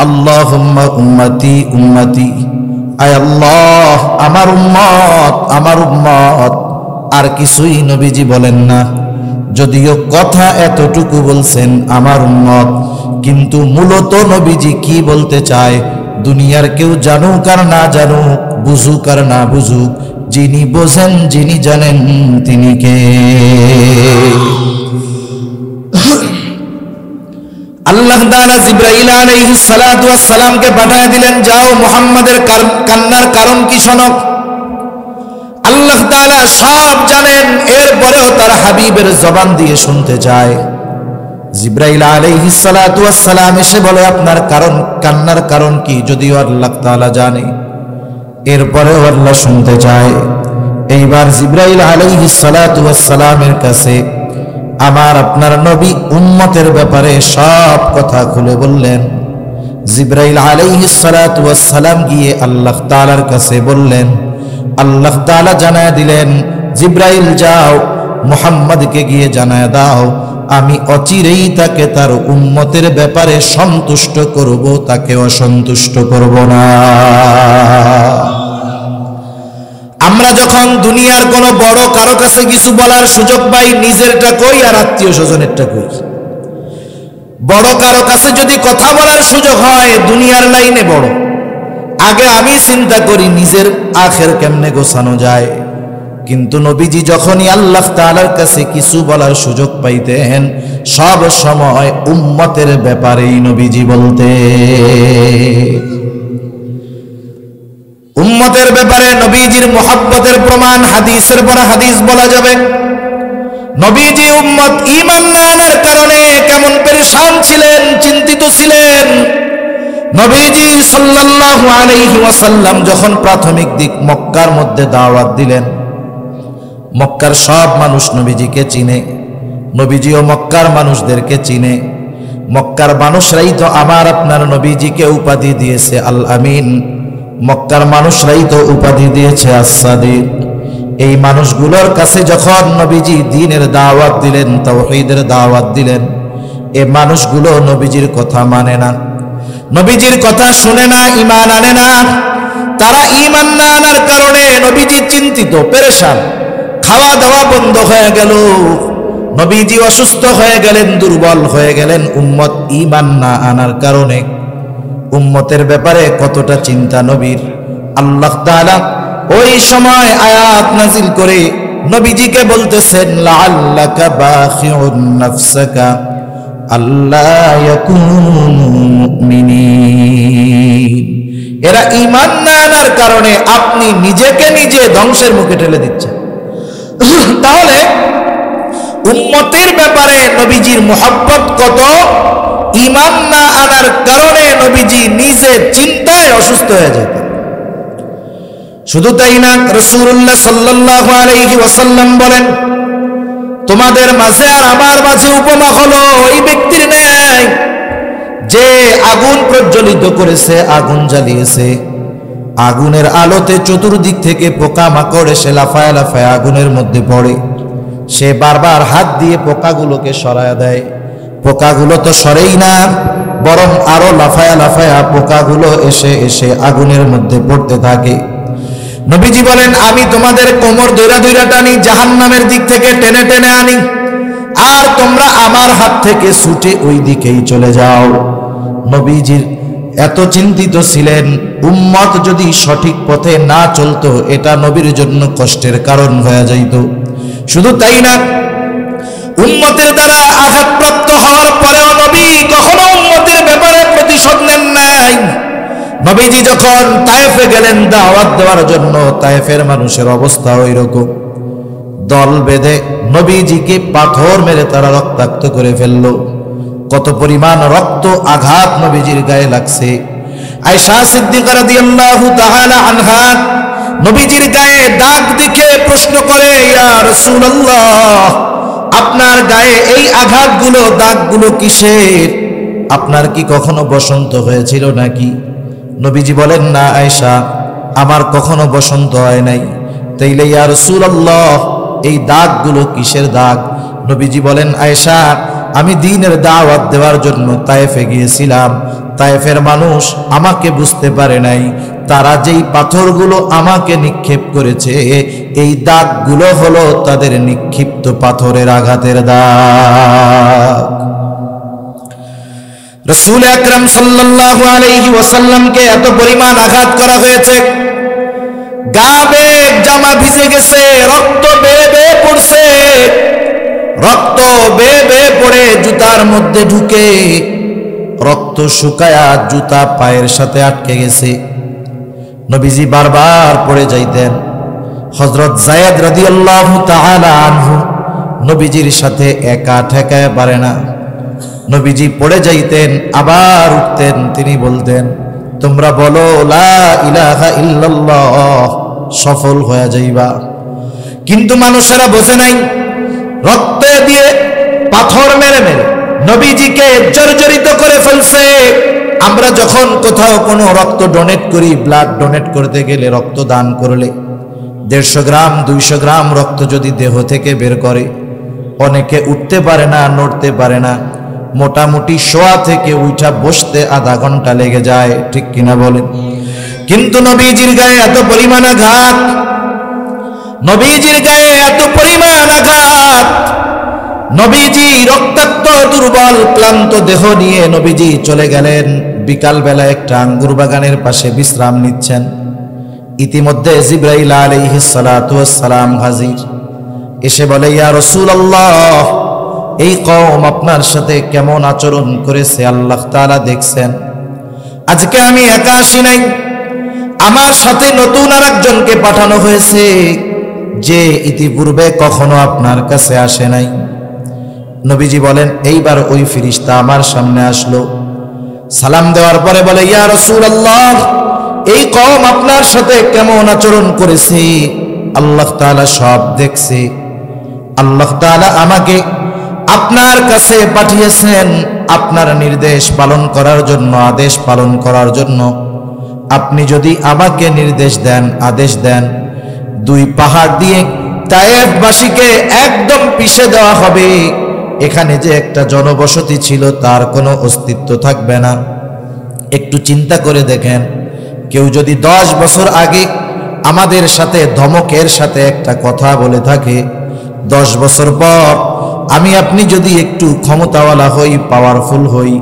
আল্লাহুম্মা উম্মতি উম্মতি, আয় আল্লাহ আমার উম্মত আমার উম্মত। আর কিছুই নবীজি বলেন না, যদিও কথা এতটুকু বলছেন আমার উম্মত, কিন্তু মূলত নবীজি কি বলতে চায়, দুনিয়ার কেউ জানুক আর না জানুক, বুঝুক আর না বুঝুক, যিনি বোঝেন যিনি জানেন তিনি কে? আল্লাহ তাআলা জিবরাইল আলাইহিস সালাতু ওয়াস সালামকে পাঠিয়ে দিলেন, যাও মুহাম্মাদের কান্নার কারণ কি শোনো। আল্লাহ তাআলা সব জানেন, এরপরেও তার হাবিবের জবান দিয়ে শুনতে চায়। জিবরাইল আলাইহিস সালাতু ওয়াস সালাম এসে বলে, আপনার কান্নার কারণ কি? যদিও আল্লাহ তাআলা জানে, এরপরেও আল্লাহ শুনতে চায়। এইবার জিবরাইল আলাইহিস সালাতু ওয়াস সালামের কাছে আমার আপনার নবী উম্মতের ব্যাপারে সব কথা খুলে বললেন। জিবরাইল আলাইহিস সালাতু ওয়াস সালাম গিয়ে আল্লাহ তাআলার কাছে বললেন, আল্লাহ তাআলা জানায় দিলেন, জিবরাইল যাও মুহাম্মদকে গিয়ে জানায় দাও, আমি অচিরেই তাকে তার উম্মতের ব্যাপারে সন্তুষ্ট করব, তাকে অসন্তুষ্ট করব না। আমরা যখন দুনিয়ার কোনো বড় কারো কাছে কিছু বলার সুযোগ পাই, নিজেরটা কই আর আত্মীয় স্বজনেরটা কই। বড় কারো কাছে যদি কথা বলার সুযোগ হয়, দুনিয়ার লাইনে বড়, আগে আমি চিন্তা করি নিজের আখের কেমনে গোছানো যায়। কিন্তু নবীজি যখনই আল্লাহ তাআলার কাছে কিছু বলার সুযোগ পাইতেন, সব সময় উম্মতের ব্যাপারেই নবীজি বলতে। উম্মতের ব্যাপারে নবীজির মুহাব্বতের প্রমাণ হাদিসের পর হাদিস বলা যাবে। নবীজি উম্মত ঈমান না আনার কারণে কেমন পেরেশান ছিলেন, চিন্তিত ছিলেন। নবীজি সাল্লাল্লাহু আলাইহি ওয়াসাল্লাম যখন প্রাথমিক দিক মক্কার মধ্যে দাওয়াত দিলেন, মক্কার সব মানুষ নবীজিকে চিনে, নবীজিও মক্কার মানুষদেরকে চিনে। মক্কার মানুষরাই তো আমার আপনার নবীজিকে উপাধি দিয়েছে আল আমিন, মক্কার মানুষরাই তো উপাধি দিয়েছে আস-সাদিক। এই মানুষগুলোর কাছে যখন নবীজি দ্বীনের দাওয়াত দিলেন, তাওহীদের দাওয়াত দিলেন, এই মানুষগুলো নবীজির কথা মানে না, নবীজির কথা শুনে না, ঈমান আনে না। তারা ঈমান না আনার কারণে নবীজি চিন্তিত, পেরেশান। খাওয়া দাওয়া বন্ধ হয়ে গেল, নবীজি অসুস্থ হয়ে গেলেন, দুর্বল হয়ে গেলেন। উম্মত ঈমান না আনার কারণে উম্মতের ব্যাপারে কতটা চিন্তা নবীর। আল্লাহ তাআলা ওই সময় আয়াত নাজিল করে নবীজিকে বলতেছেন, লাআল্লাকা বাখিউন নাফসাকা আল্লা ইয়াকুনু মুমিনিন। এরা ঈমান না আনার কারণে আপনি নিজেকে নিজে ধ্বংসের মুখে ঠেলে দিচ্ছেন। তাহলে উম্মতের ব্যাপারে নবীজির মুহাব্বত কত! ঈমান না আনার কারণে নবীজি নিজে চিন্তায় অসুস্থ হয়ে যেতেন। শুধু তাই না, রাসূলুল্লাহ সাল্লাল্লাহু আলাইহি ওয়াসাল্লাম বলেন, তোমাদের মাঝে আর আমার মাঝে উপমা হলো ওই ব্যক্তির ন্যায় যে আগুন প্রজ্বলিত করেছে, আগুন জ্বালিয়েছে, আগুনের আলোতে চতুর্দিক থেকে পোকামাকড় এসে লাফায় লাফায় আগুনের মধ্যে পড়ে। সে বারবার হাত দিয়ে পোকাগুলোকে সরায় দেয়, পোকাগুলো তো সরেই না, বরং আরো লাফায়া লাফায়া পোকাগুলো এসে এসে আগুনের মধ্যে পড়তে থাকে। নবীজি বলেন, আমি তোমাদের কোমর দৈরা দৈরা টানি, জাহান্নামের দিক থেকে টেনে টেনে আনি, আর তোমরা আমার হাত থেকে ছুটে ওই দিকেই চলে যাও। নবীজির এত চিন্তিত ছিলেন, উম্মত যদি সঠিক পথে না চলতো এটা নবীর জন্য কষ্টের কারণ হয়ে যাইত। শুধু তাই না, উম্মতের দ্বারা আঘাতপ্রাপ্ত হওয়ার পরেও নবী কখনো উম্মতের ব্যাপারে প্রতিশোধ নেন নাই। নবীজি যখন তায়েফে গেলেন দাওয়াত দেওয়ার জন্য, তায়েফের মানুষের অবস্থা ওই রকম, দল বেঁধে নবীজিকে পাথর মেরে তারা রক্তাক্ত করে ফেললো। কত পরিমাণ রক্ত আঘাত নবীজির গায়ে লাগছে। আয়েশা সিদ্দিকা রাদিয়াল্লাহু তাআলা আনহা নবীজির গায়ে দাগ দেখে প্রশ্ন করে, ইয়া রাসূলুল্লাহ, আপনার গায়ে এই আঘাতগুলো, দাগগুলো কিসের? আপনার কি কখনো বসন্ত হয়েছিল নাকি? নবীজি বলেন, না আয়েশা, আমার কখনো বসন্ত হয় নাই। তাইলে ইয়া রাসূলুল্লাহ, এই দাগগুলো কিসের দাগ? নবীজি বলেন, আয়েশা, আমি দ্বীনের দাওয়াত দেওয়ার জন্য তায়েফে গিয়েছিলাম। তায়েফের মানুষ আমাকে বুঝতে পারে নাই, তারা যেই পাথরগুলো আমাকে নিক্ষেপ করেছে, এই দাগগুলো হলো তাদের নিক্ষিপ্ত পাথরের আঘাতের দাগ। রাসূল আকরাম সাল্লাল্লাহু আলাইহি ওয়াসাল্লামকে এত পরিমাণ আঘাত করা হয়েছে, গা বেয়ে জামা ভিজে গেছে, রক্ত বেয়ে বেয়ে পড়ছে, রক্ত বেয়ে বেয়ে পড়ে জুতার মধ্যে ঢুকে রক্ত শুকায়া জুতা পায়ের সাথে আটকে গেছে। নবীজি বারবার পড়ে যাইতেন। হযরত যায়েদ রাদিয়াল্লাহু তাআলা আনহু নবীজির সাথে একা ঠেকায় পারে না। নবীজি পড়ে যাইতেন, আবার উঠতেন, তিনি বলতেন, তোমরা বলো লা ইলাহা ইল্লাল্লাহ, সফল হয়ে যাইবা। কিন্তু মানুষেরা বোঝে নাই, রক্ত দিয়ে পাথর মেরে মেরে নবীজিকে জর্জরিত করে ফেলছে। আমরা যখন কোথাও কোনো রক্ত ডোনেট করি, ব্লাড ডোনেট করতে গেলে, রক্ত দান করলে 150 গ্রাম 200 গ্রাম রক্ত যদি দেহ থেকে বের করে, অনেকে উঠতে পারে না, নড়তে পারে না, মোটামুটি শোয়া থেকে উঠা বসতে আধা ঘন্টা লেগে যায়, ঠিক কিনা বলেন? কিন্তু নবীজির গায়ে এত পরিমাণ আঘাত, নবীজির গায়ে এত পরিমাণ আঘাত, নবীজি রক্তাক্ত দুর্বল ক্লান্ত দেহ নিয়ে নবীজি চলে গেলেন। বিকাল বেলা একটা আঙ্গুর বাগানের পাশে বিশ্রাম নিচ্ছেন। ইতিমধ্যে জিবরাইল আলাইহিস সালাতু ওয়াস সালাম হাজির। এসে বলে, ইয়া রাসূলুল্লাহ, এই কওম আপনার সাথে কেমন আচরণ করেছে আল্লাহ তাআলা দেখছেন। আজকে আমি একা আসি নাই, আমার সাথে নতুন আরেকজনকে পাঠানো হয়েছে, যে ইতিপূর্বে কখনো আপনার কাছে আসে নাই। নবীজি বলেন, এইবার ওই ফেরেশতা আমার সামনে আসলো, সালাম দেওয়ার পরে বলে, ইয়া রাসূলুল্লাহ, এই কওম আপনার সাথে কেমন আচরণ করেছে আল্লাহ তাআলা সব দেখছে। আল্লাহ তাআলা আমাকে আপনার কাছে পাঠিয়েছেন আপনার নির্দেশ পালন করার জন্য, আদেশ পালন করার জন্য। আপনি যদি আমাকে নির্দেশ দেন, আদেশ দেন, 2 পাহাড় দিয়ে তায়েফবাসীকে একদম পিষে দেওয়া হবে। এখানে যে একটা জনবসতি ছিল তার কোনো অস্তিত্ব থাকবে না। একটু চিন্তা করে দেখেন, কেউ যদি 10 বছর আগে আমাদের সাথে ধমকের সাথে একটা কথা বলে থাকে, 10 বছর পর আমি আপনি যদি একটু ক্ষমতাওয়ালা হই, পাওয়ারফুল হই,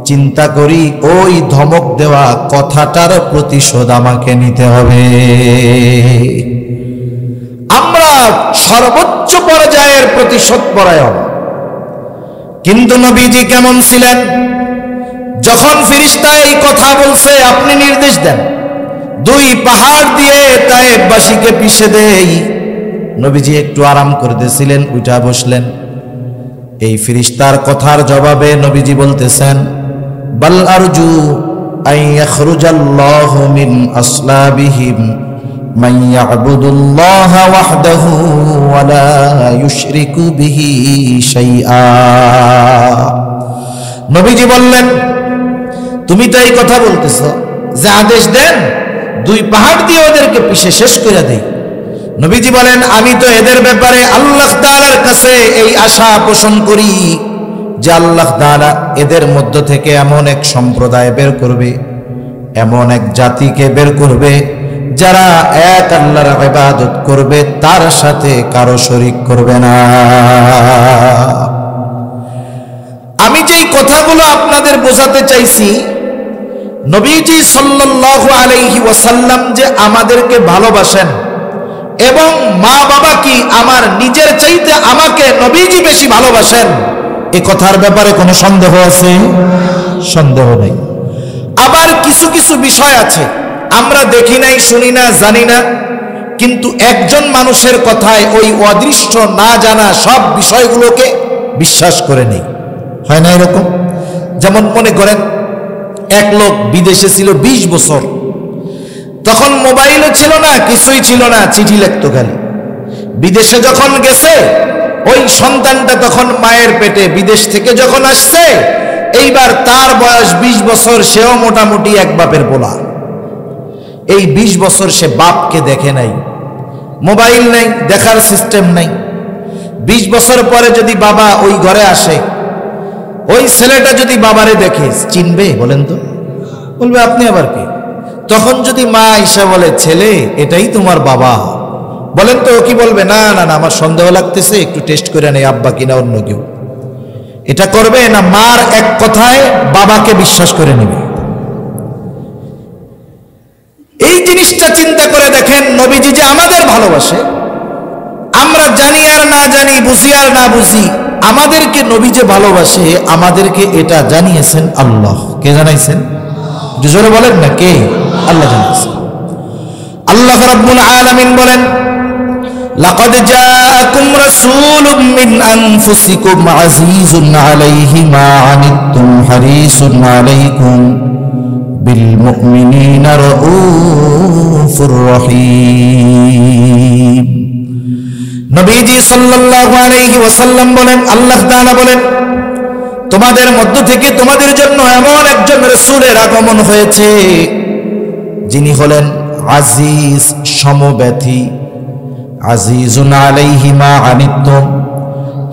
চিন্তা করি ওই ধমক দেওয়া কথাটার প্রতিশোধ আমাকে নিতে হবে। আমরা সর্বোচ্চ পর্যায়ের প্রতিশোধ পরায়ণ। কিন্তু নবীজি কেমন ছিলেন? যখন ফেরেশতা এই কথা বলছে, আপনি নির্দেশ দেন 2 পাহাড় দিয়ে তায়েফবাসীকে পিষে দেই, নবীজি একটু আরাম করতেছিলেন, উঠা বসলেন। এই ফেরেশতার কথার জবাবে নবীজি বলতেছেন, বাল আরজু আন ইয়াখরুজাল্লাহু মিন আসলাবিহিম মান ইয়াবুদুল্লাহা ওয়াহদাহু ওয়া লা ইউশরিকু বিহি শাইআ। নবীজি বললেন, তুমি তো এই কথা বলতেছো যে আদেশ দেন 2 পাহাড় দিয়ে ওদেরকে পিষে শেষ করে দেই। নবীজি বলেন, আমি তো এদের ব্যাপারে আল্লাহ তাআলার কাছে এই আশা পোষণ করি যে আল্লাহ তাআলা এদের মধ্য থেকে এমন এক সম্প্রদায় বের করবে, এমন এক জাতিকে বের করবে যারা এক আল্লাহর ইবাদত করবে, তার সাথে কারো শরীক করবে না। আমি যেই কথাগুলো আপনাদের বোঝাতে চাইছি, নবীজি সাল্লাল্লাহু আলাইহি ওয়াসাল্লাম যে আমাদেরকে ভালোবাসেন এবং মা বাবা কি আমার নিজের চাইতে আমাকে নবীজি বেশি ভালোবাসেন, এ কথার ব্যাপারে কোনো সন্দেহ আছে? সন্দেহ নেই। আবার কিছু কিছু বিষয় আছে আমরা দেখি নাই, শুনি না, জানি না, কিন্তু একজন মানুষের কথায় ওই অদৃশ্য না জানা সব বিষয়গুলোকে বিশ্বাস করে নেই, হয় না এরকম? যেমন মনে করেন এক লোক বিদেশে ছিল 20 বছর, তখন মোবাইলও ছিল না, কিছুই ছিল না, চিঠি লিখতো খালি। বিদেশে যখন গেছে ওই সন্তানটা তখন মায়ের পেটে, বিদেশ থেকে যখন আসছে এইবার তার বয়স 20 বছর, সেও মোটামুটি এক বাপের পোলা। এই 20 বছর সে বাপকে দেখে নাই, মোবাইল নাই, দেখার সিস্টেম নাই। 20 বছর পরে যদি বাবা ওই ঘরে আসে, ওই ছেলেটা যদি বাবারে দেখে, চিনবে? বলেন তো, বলবে আপনি আবার কে? তখন যদি মা আয়েশা বলে ছেলে এটাই তোমার বাবা, বলেন তো ও কি বলবে? না না না, আমার সন্দেহ লাগতেছে, একটু টেস্ট করে নেই আব্বা কিনা অন্য কেউ। এটা করবে না, মার এক কথায় বাবাকে বিশ্বাস করে নেবে। এই জিনিসটা চিন্তা করে দেখেন, নবীজি যে আমাদের ভালোবাসে, আমরা জানি আর না জানি, বুঝি আর না বুঝি, আমাদেরকে নবী যে ভালোবাসে আমাদেরকে এটা জানিয়েছেন আল্লাহ। কে জানাইছেন? জোরে বলেন না, কে? আল্লাহ জানিয়েছেন। আল্লাহ রাব্বুল আলামিন বলেন, লাকাদ জাআকুম রাসূলুম মিন আনফুসিকুম আজিজুন আলাইহি মা আনিতুম হারিসুন আলাইকুম বিল মুমিনিনা রাউফুর রহিম। নবীজি সাল্লাল্লাহু আলাইহি ওয়াসাল্লাম বলেন, আল্লাহ তাআলা বলেন, তোমাদের মধ্য থেকে তোমাদের জন্য এমন একজন রাসূলের আগমন হয়েছে যিনি হলেন আজিজ, সমব্যথী, আজিজুন আলাইহি মা আনিতুম,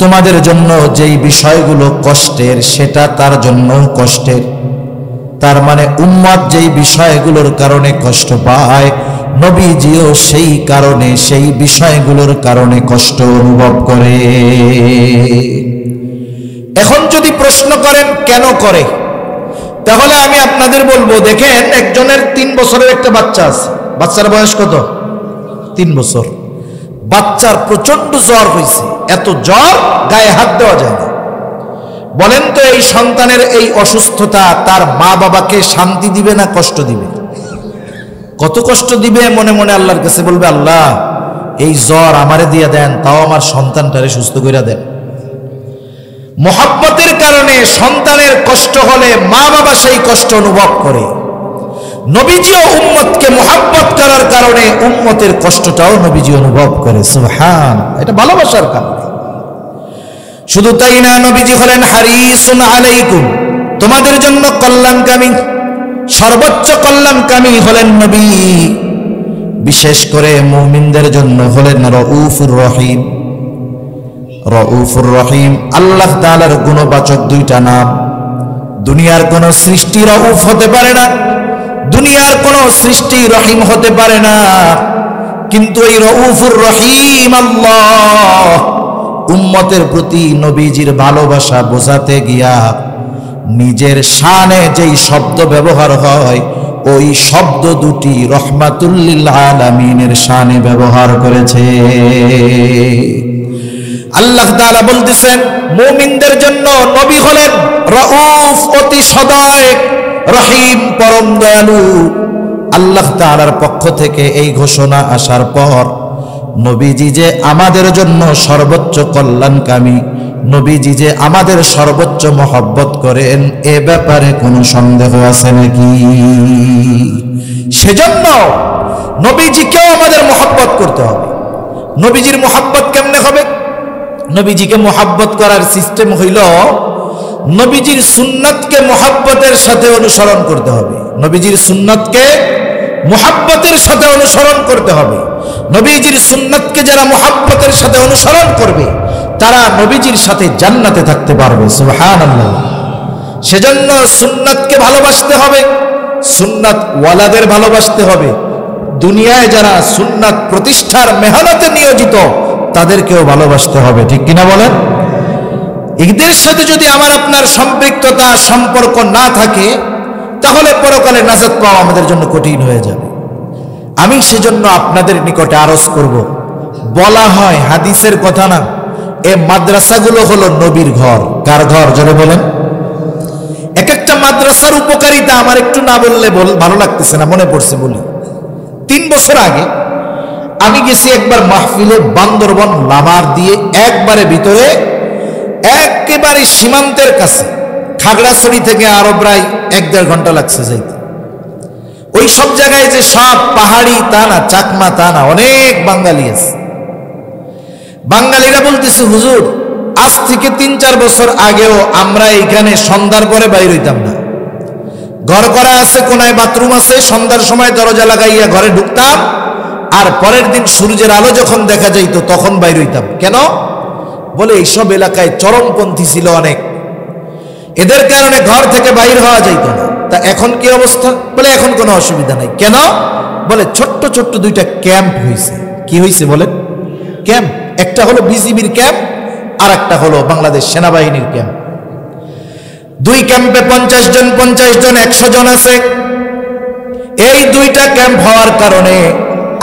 তোমাদের জন্য যেই বিষয়গুলো কষ্টের সেটা তার জন্য কষ্টের। তার মানে উম্মত যেই বিষয়গুলোর কারণে কষ্ট পায়, নবীজিও সেই কারণে, সেই বিষয়গুলোর কারণে কষ্ট অনুভব করে। এখন যদি প্রশ্ন করেন কেন করে, তাহলে আমি আপনাদের বলবো, দেখেন একজনের 3 বছরের একটা বাচ্চা আছে, বাচ্চার বয়স কত? 3 বছর। বাচ্চার প্রচন্ড জ্বর হয়েছে, এত জ্বর গায়ে হাত দেওয়া যায় না। বলেন তো এই সন্তানের এই অসুস্থতা তার মা বাবাকে শান্তি দিবে না কষ্ট দিবে? কত কষ্ট দিবে। মনে মনে আল্লাহর কাছে বলবে, আল্লাহ এই জ্বর আমারে দিয়ে দেন, তাও আমার সন্তানটারে সুস্থ করে দেন। মোহাব্বতের কারণে সন্তানের কষ্ট হলে মা বাবা সেই কষ্ট অনুভব করে। নবীজিও উম্মতকে মোহাব্বত করার কারণে উম্মতের কষ্টটাও নবীজি অনুভব করে। সুবহান, এটা ভালোবাসার কারণে। শুধু তাই না, নবীজি হলেন হারিসুন আলাইকুম, তোমাদের জন্য কল্যাণকামী, সর্বোচ্চ কল্যাণকামী হলেন নবী। বিশেষ করে মুমিনদের জন্য হলেন রাউফুর রহিম। রাউফুর রহিম আল্লাহ তাআলার গুণবাচক 2টা নাম। দুনিয়ার কোন সৃষ্টি রাউফ হতে পারে না, দুনিয়ার কোন সৃষ্টি রহিম হতে পারে না, কিন্তু এই রাউফুর রহিম আল্লাহ উম্মতের প্রতি নবীজির ভালোবাসা বোঝাতে গিয়া নিজের শানে যেই শব্দ ব্যবহার হয়, ওই শব্দ দুটি রহমাতুল লিল আলামিনের শানে ব্যবহার করেছে। আল্লাহ তাআলা বলতেছেন, মুমিনদের জন্য নবী হলেন রাউফ, অতি সদয়, রহিম, পরম দয়ালু। আল্লাহ তাআলার পক্ষ থেকে এই ঘোষণা আসার পর নবীজি যে আমাদের জন্য সর্বোচ্চ কল্যাণকামী, নবীজি যে আমাদের সর্বোচ্চ মহব্বত করেন, এ ব্যাপারে কোনো সন্দেহ আছে নাকি? সেজন্য নবীজিকেও আমাদের মহব্বত করতে হবে। নবীজির মহব্বত কেমনে হবে? নবীজিকে মহব্বত করার সিস্টেম হইল, নবীজির সুন্নাতকে মহব্বতের সাথে অনুসরণ করতে হবে। নবীজির সুন্নাতকে মহব্বতের সাথে অনুসরণ করতে হবে। নবীজির সুন্নাতকে যারা মহব্বতের সাথে অনুসরণ করবে তারা নবীজির সাথে জান্নাতে থাকতে পারবে। সুবহানাল্লাহ। সেজন্য সুন্নাতকে ভালোবাসতে হবে, সুন্নাত ওয়ালাদের ভালোবাসতে হবে। দুনিয়ায় যারা সুন্নাত প্রতিষ্ঠার মেহনতে নিয়োজিত তাদেরকেও ভালোবাসতে হবে, ঠিক কিনা বলেন? এদের সাথে যদি আমার আপনার সম্পৃক্ততা সম্পর্ক না থাকে তাহলে পরকালে নাজাত পাওয়া আমাদের জন্য কঠিন হয়ে যাবে। আমি সেজন্য আপনাদের নিকটে আরজ করব, বলা হয় হাদিসের কথা না, এই মাদ্রাসাগুলো হলো নবীর ঘর। কার ঘর জোরে বলেন? এক একটা মাদ্রাসার উপকারিতা আমার একটু না বললে ভালো লাগতেছে না, মনে পড়ছে বলি। 3 বছর আগে আমি গেছি একবার মাহফিলে, বান্দরবন লামার দিয়ে একবারে ভিতরে, একেবারে সীমান্তের কাছে, খাগড়াছড়ি থেকে আরো প্রায় 1-1.5 ঘন্টা লাগছে যাইতে। ওই সব জায়গায় যে সব পাহাড়ি তা না, চাকমা তা না, অনেক বাঙালি আছে। বাঙালিরা বলতেছে, হুজুর আজ থেকে 3-4 বছর আগেও আমরা এখানে সন্ধ্যার পরে বাইর হইতাম না। ঘর করা আছে, কোনায় বাথরুম আছে, সন্ধ্যার সময় দরজা লাগাইয়া ঘরে ঢুকতাম, আর পরের দিন সূর্যের আলো যখন দেখা যাইতো তখন বাইর হইতাম। কেন? বলে এইসব এলাকায় চরমপন্থী ছিল অনেক, এদের কারণে ঘর থেকে বাইর হওয়া যাইত না। তা এখন কি অবস্থা? বলে এখন কোনো অসুবিধা নাই। কেন? বলে ছোট্ট ছোট্ট 2টা ক্যাম্প হয়েছে। কি হয়েছে বলেন? ক্যাম্প। একটা হলো বিজিবির ক্যাম্প, আর একটা হলো বাংলাদেশ সেনাবাহিনীর ক্যাম্প। 2 ক্যাম্পে 50 জন 100 জন আছে। এই 2টা ক্যাম্প হওয়ার কারণে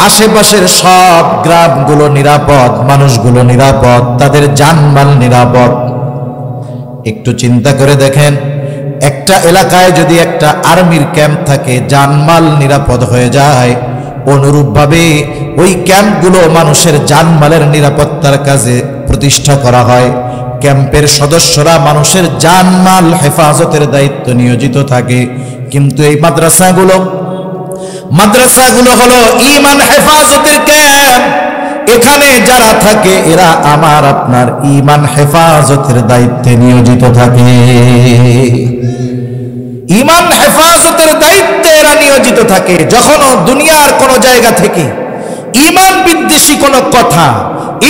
আশেপাশের সব গ্রামগুলো নিরাপদ, মানুষগুলো নিরাপদ, তাদের জানমাল নিরাপদ। একটু চিন্তা করে দেখেন, একটা এলাকায় যদি একটা আর্মির ক্যাম্প থাকে, জানমাল নিরাপদ হয়ে যায়, অনুরূপভাবে ওই ক্যাম্পগুলো মানুষের জানমালের নিরাপত্তার কাজে প্রতিষ্ঠা করা হয়। ক্যাম্পের সদস্যরা মানুষের জানমাল হেফাজতের দায়িত্ব নিয়োজিত থাকে। কিন্তু এই মাদ্রাসাগুলো হলো ঈমান হেফাজতের ক্যাম্প। এখানে যারা থাকে এরা আমার আপনার ঈমান হেফাজতের দায়িত্বে নিয়োজিত থাকে। ঈমান হেফাজতের দায়িত্বে এরা নিয়োজিত থাকে। যখন দুনিয়ার কোন জায়গা থেকে ঈমান বিদ্বেষী কোনো কথা,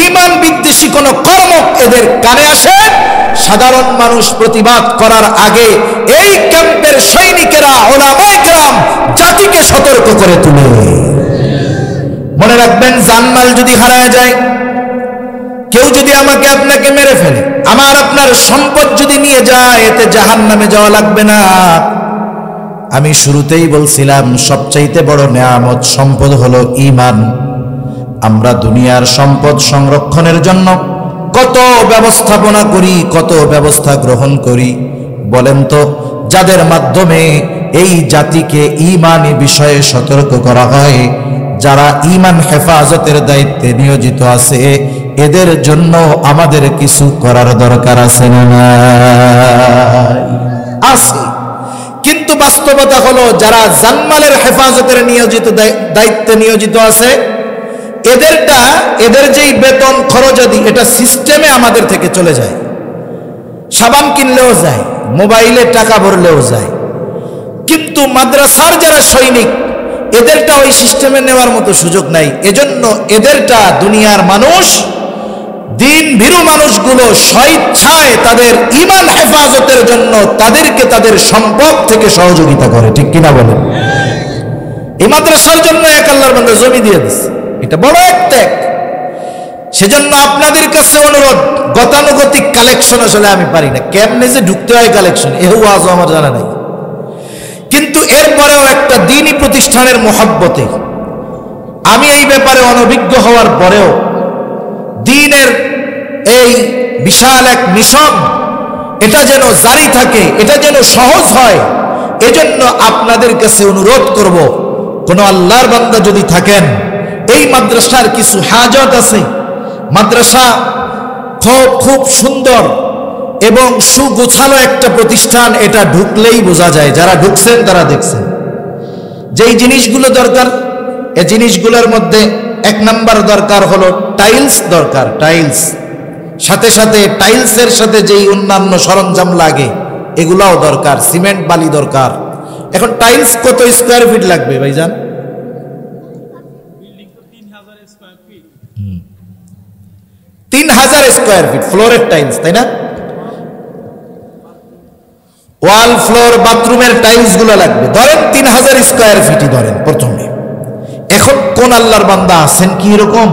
ঈমান বিদ্বেষী কোনো কর্ম এদের কানে আসে, সাধারণ মানুষ প্রতিবাদ করার আগে এই ক্যাম্পের সৈনিকেরা, উলামায়ে কেরাম জাতিকে সতর্ক করে তুলে। মনে রাখবেন, জানমাল যদি হারায় যায়, কেউ যদি আমাকে আপনাকে মেরে ফেলে, আমার আপনার সম্পদ যদি নিয়ে যায়, এতে জাহান্নামে যাওয়া লাগবে না। আমি শুরুতেই বলছিলাম সবচাইতে বড় নেয়ামত সম্পদ হলো ঈমান। আমরা দুনিয়ার সম্পদ সংরক্ষণের জন্য কত ব্যবস্থাপনা করি, কত ব্যবস্থা গ্রহণ করি। বলেন তো, যাদের মাধ্যমে এই জাতিকে ঈমানি বিষয়ে সতর্ক করা হয়, যারা ঈমান হেফাজতের দায়িত্বে নিয়োজিত আছে, এদের জন্য আমাদের কিছু করার দরকার আছে না? আছে। কিন্তু বাস্তবতা হলো, যারা জানমালের হেফাজতের দায়িত্বে নিয়োজিত আছে, এদের যেই বেতন খরচাদি, এটা সিস্টেমে আমাদের থেকে চলে যায়। সাবান কিনলেও যায়, মোবাইলে টাকা ভরলেও যায়। কিন্তু মাদ্রাসার যারা সৈনিক, এদেরটা ওই সিস্টেমে নেওয়ার মতো সুযোগ নাই। এজন্য এদেরটা দুনিয়ার মানুষ, দিন ভীরু মানুষগুলো স্বেচ্ছায় তাদের ঈমান হেফাজতের জন্য তাদেরকে তাদের সম্পদ থেকে সহযোগিতা করে, ঠিক কিনা বলেন? এই মাদ্রাসার জন্য এক আল্লাহর বান্দা জমি দিয়ে দিচ্ছে, এটা বড় এক ত্যাগ। সেজন্য আপনাদের কাছে অনুরোধ, গতানুগতিক কালেকশন আসলে আমি পারি না, কেমনে যে ঢুকতে হয় কালেকশন, এও আজও আমার জানা নাই। কিন্তু এরপরেও একটা দ্বীনি প্রতিষ্ঠানের মহব্বতে আমি এই ব্যাপারে অনভিজ্ঞ হওয়ার পরেও দ্বীনের এই বিশাল এক মিশন, এটা যেন জারি থাকে, এটা যেন সহজ হয়, এজন্য আপনাদের কাছে অনুরোধ করব, কোন আল্লাহর বান্দা যদি থাকেন, এই মাদ্রাসার কিছু হাজত আছে। মাদ্রাসা খুব সুন্দর এবং সুগোছালো একটা প্রতিষ্ঠান, এটা ঢুকলেই বোঝা যায়, যারা ঢুকছেন তারা দেখছেন। যেই জিনিসগুলো দরকার, এই জিনিসগুলোর মধ্যে 1 নাম্বার দরকার হলো টাইলস দরকার। টাইলস, সাথে সাথে টাইলসের সাথে যেই অন্যান্য সরঞ্জাম লাগে এগুলাও দরকার। সিমেন্ট বালি দরকার। এখন টাইলস কত স্কোয়ার ফিট লাগবে ভাইজান? 3000 স্কোয়ার স্কয়ার ফিট ফ্লোরের টাইলস, তাই না? ওয়াল ফ্লোর বাথরুমের টাইলস গুলো লাগবে, ধরেন 3000 স্কয়ার ফিটই ধরেন প্রথমে। এখন কোন আল্লাহর বান্দা আছেন কি এরকম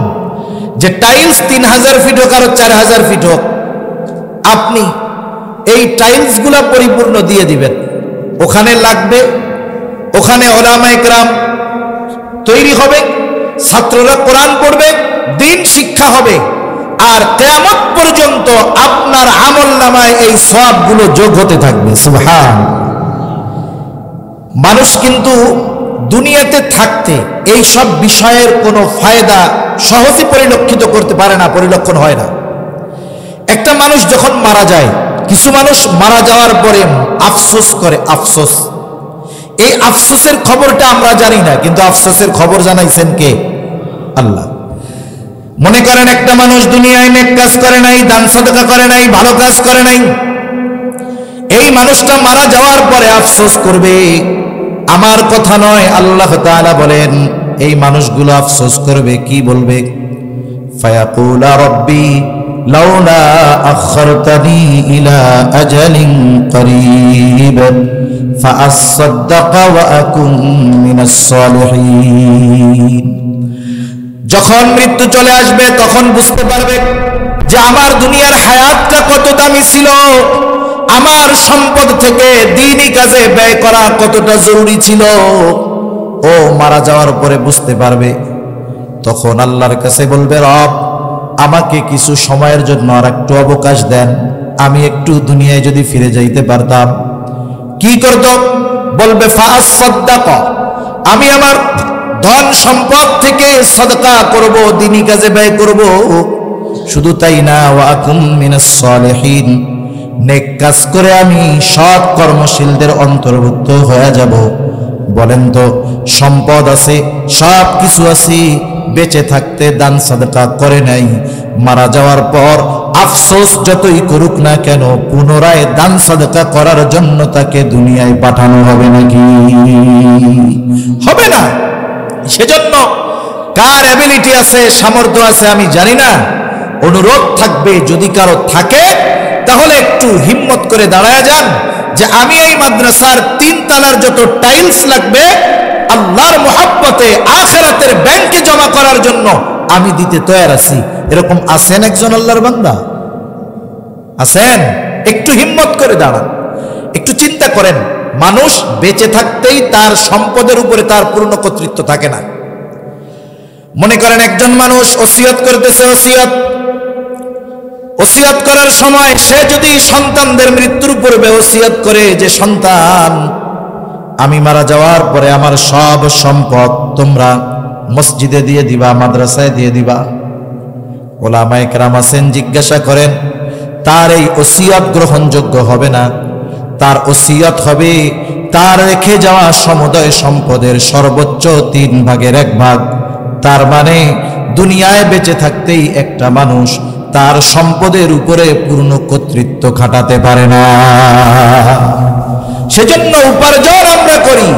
যে টাইলস 3000 ফিট হোক আর 4000 ফিট হোক, আপনি এই টাইলস গুলা পরিপূর্ণ দিয়ে দিবেন, ওখানে লাগবে, ওখানে উলামায়ে কেরাম তৈরি হবে, ছাত্ররা কোরআন পড়বে, দ্বীন শিক্ষা হবে, আর কিয়ামত পর্যন্ত আপনার আমলনামায় এই সওয়াবগুলো যোগ হতে থাকবে। সুবহান। মানুষ কিন্তু দুনিয়াতে থাকতে এই সব বিষয়ের কোনো ফায়দা সহজে পরিলক্ষিত করতে পারে না, পরিলক্ষণ হয় না। একটা মানুষ যখন মারা যায়, কিছু মানুষ মারা যাওয়ার পরে আফসোস করে, আফসোস, এই আফসোসের খবরটা আমরা জানি না, কিন্তু আফসোসের খবর জানাইছেন কে? আল্লাহ। মনে করেন একটা মানুষ দুনিয়ায় নেক কাজ করে নাই, দান সাদকা করে নাই, ভালো কাজ করে নাই, এই মানুষটা মারা যাওয়ার পরে আফসোস করবে। আমার কথা নয়, আল্লাহ তাআলা বলেন এই মানুষগুলো আফসোস করবে, কি বলবে? ফায়াকুলা রব্বি লাউলা আখরতানি ইলা আজালিন করিব ফাআসাদদাকা ওয়া আকুন মিনাস সালিহিন। যখন মৃত্যু চলে আসবে তখন বুঝতে পারবে যে আমার দুনিয়ার হায়াতটা কত দামি ছিল, আমার সম্পদ থেকে দ্বীনি কাজে ব্যয় করা কতটা জরুরি ছিল। ও মারা যাওয়ার পরে বুঝতে পারবে। তখন আল্লাহর কাছে বলবে, রব আমাকে কিছু সময়ের জন্য আর একটু অবকাশ দেন, আমি একটু দুনিয়ায় যদি ফিরে যাইতে পারতাম। কি করত? বলবে ফাআসাদদাকা, আমি আমার ধন সম্পদ থেকে সাদকা করব, দ্বীনি কাজে ব্যয় করব। শুধু তাই না, ওয়া আকুম মিনাস সালিহিন, নেক কাজ করে আমি সৎ কর্মশীলদের অন্তর্ভুক্ত হয়ে যাব। বলেন তো, সম্পদ আছে, সব কিছু আছে, বেঁচে থাকতে দান সাদকা করে নাই, মারা যাওয়ার পর আফসোস যতই করুক না কেন পুনরায় দান সাদকা করার জন্য তাকে দুনিয়ায় পাঠানো হবে নাকি? হবে না। সেজন্য কার অ্যাবিলিটি আছে, সামর্থ্য আছে আমি জানি না, অনুরোধ থাকবে যদি কারো থাকে তাহলে একটু হিম্মত করে দাঁড়ায় যান যে আমি এই মাদ্রাসার 3 তলার যত টাইলস লাগবে আল্লাহর মুহাব্বতে আখিরাতের ব্যাংকে জমা করার জন্য আমি দিতে তৈরি আছি। এরকম আছেন একজন আল্লাহর বান্দা? আছেন? একটু হিম্মত করে দাঁড়ান, একটু চিন্তা করেন। মানুষ বেঁচে থাকতেই তার সম্পদের উপরে তার পূর্ণ কর্তৃত্ব থাকে না। মনে করেন একজন মানুষ ওসিয়ত করতেছে, ওসিয়ত করার সময় সে যদি সন্তানদের মৃত্যুর পূর্বে ওসিয়ত করে যে সন্তান, আমি মারা যাওয়ার পরে আমার সব সম্পদ তোমরা মসজিদে দিয়ে দিবা, মাদ্রাসায় দিয়ে দিবা। ওলামায়ে কেরাম আছেন, জিজ্ঞাসা করেন তার এই ওসিয়ত গ্রহণযোগ্য হবে না। তার ওসিয়ত হবে তার রেখে যাওয়া সমুদয় সম্পদের সর্বোচ্চ 3 ভাগের 1 ভাগ। তার মানে দুনিয়ায় বেঁচে থাকতেই একটা মানুষ তার সম্পদের উপরে পূর্ণ কর্তৃত্ব খাটাতে পারে না। সেজন্য উপার্জন আমরা করি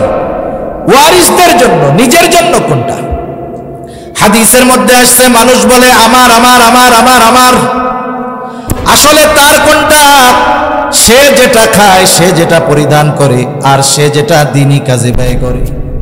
ওয়ারিসদের জন্য, নিজের জন্য কোনটা? হাদিসের মধ্যে আসছে মানুষ বলে আমার আমার আমার আমার আমার, আসলে তার কোনটা? সে যেটা খায়, সে যেটা পরিধান করে, আর সে যেটা দ্বীনি কাজে ব্যয় করে।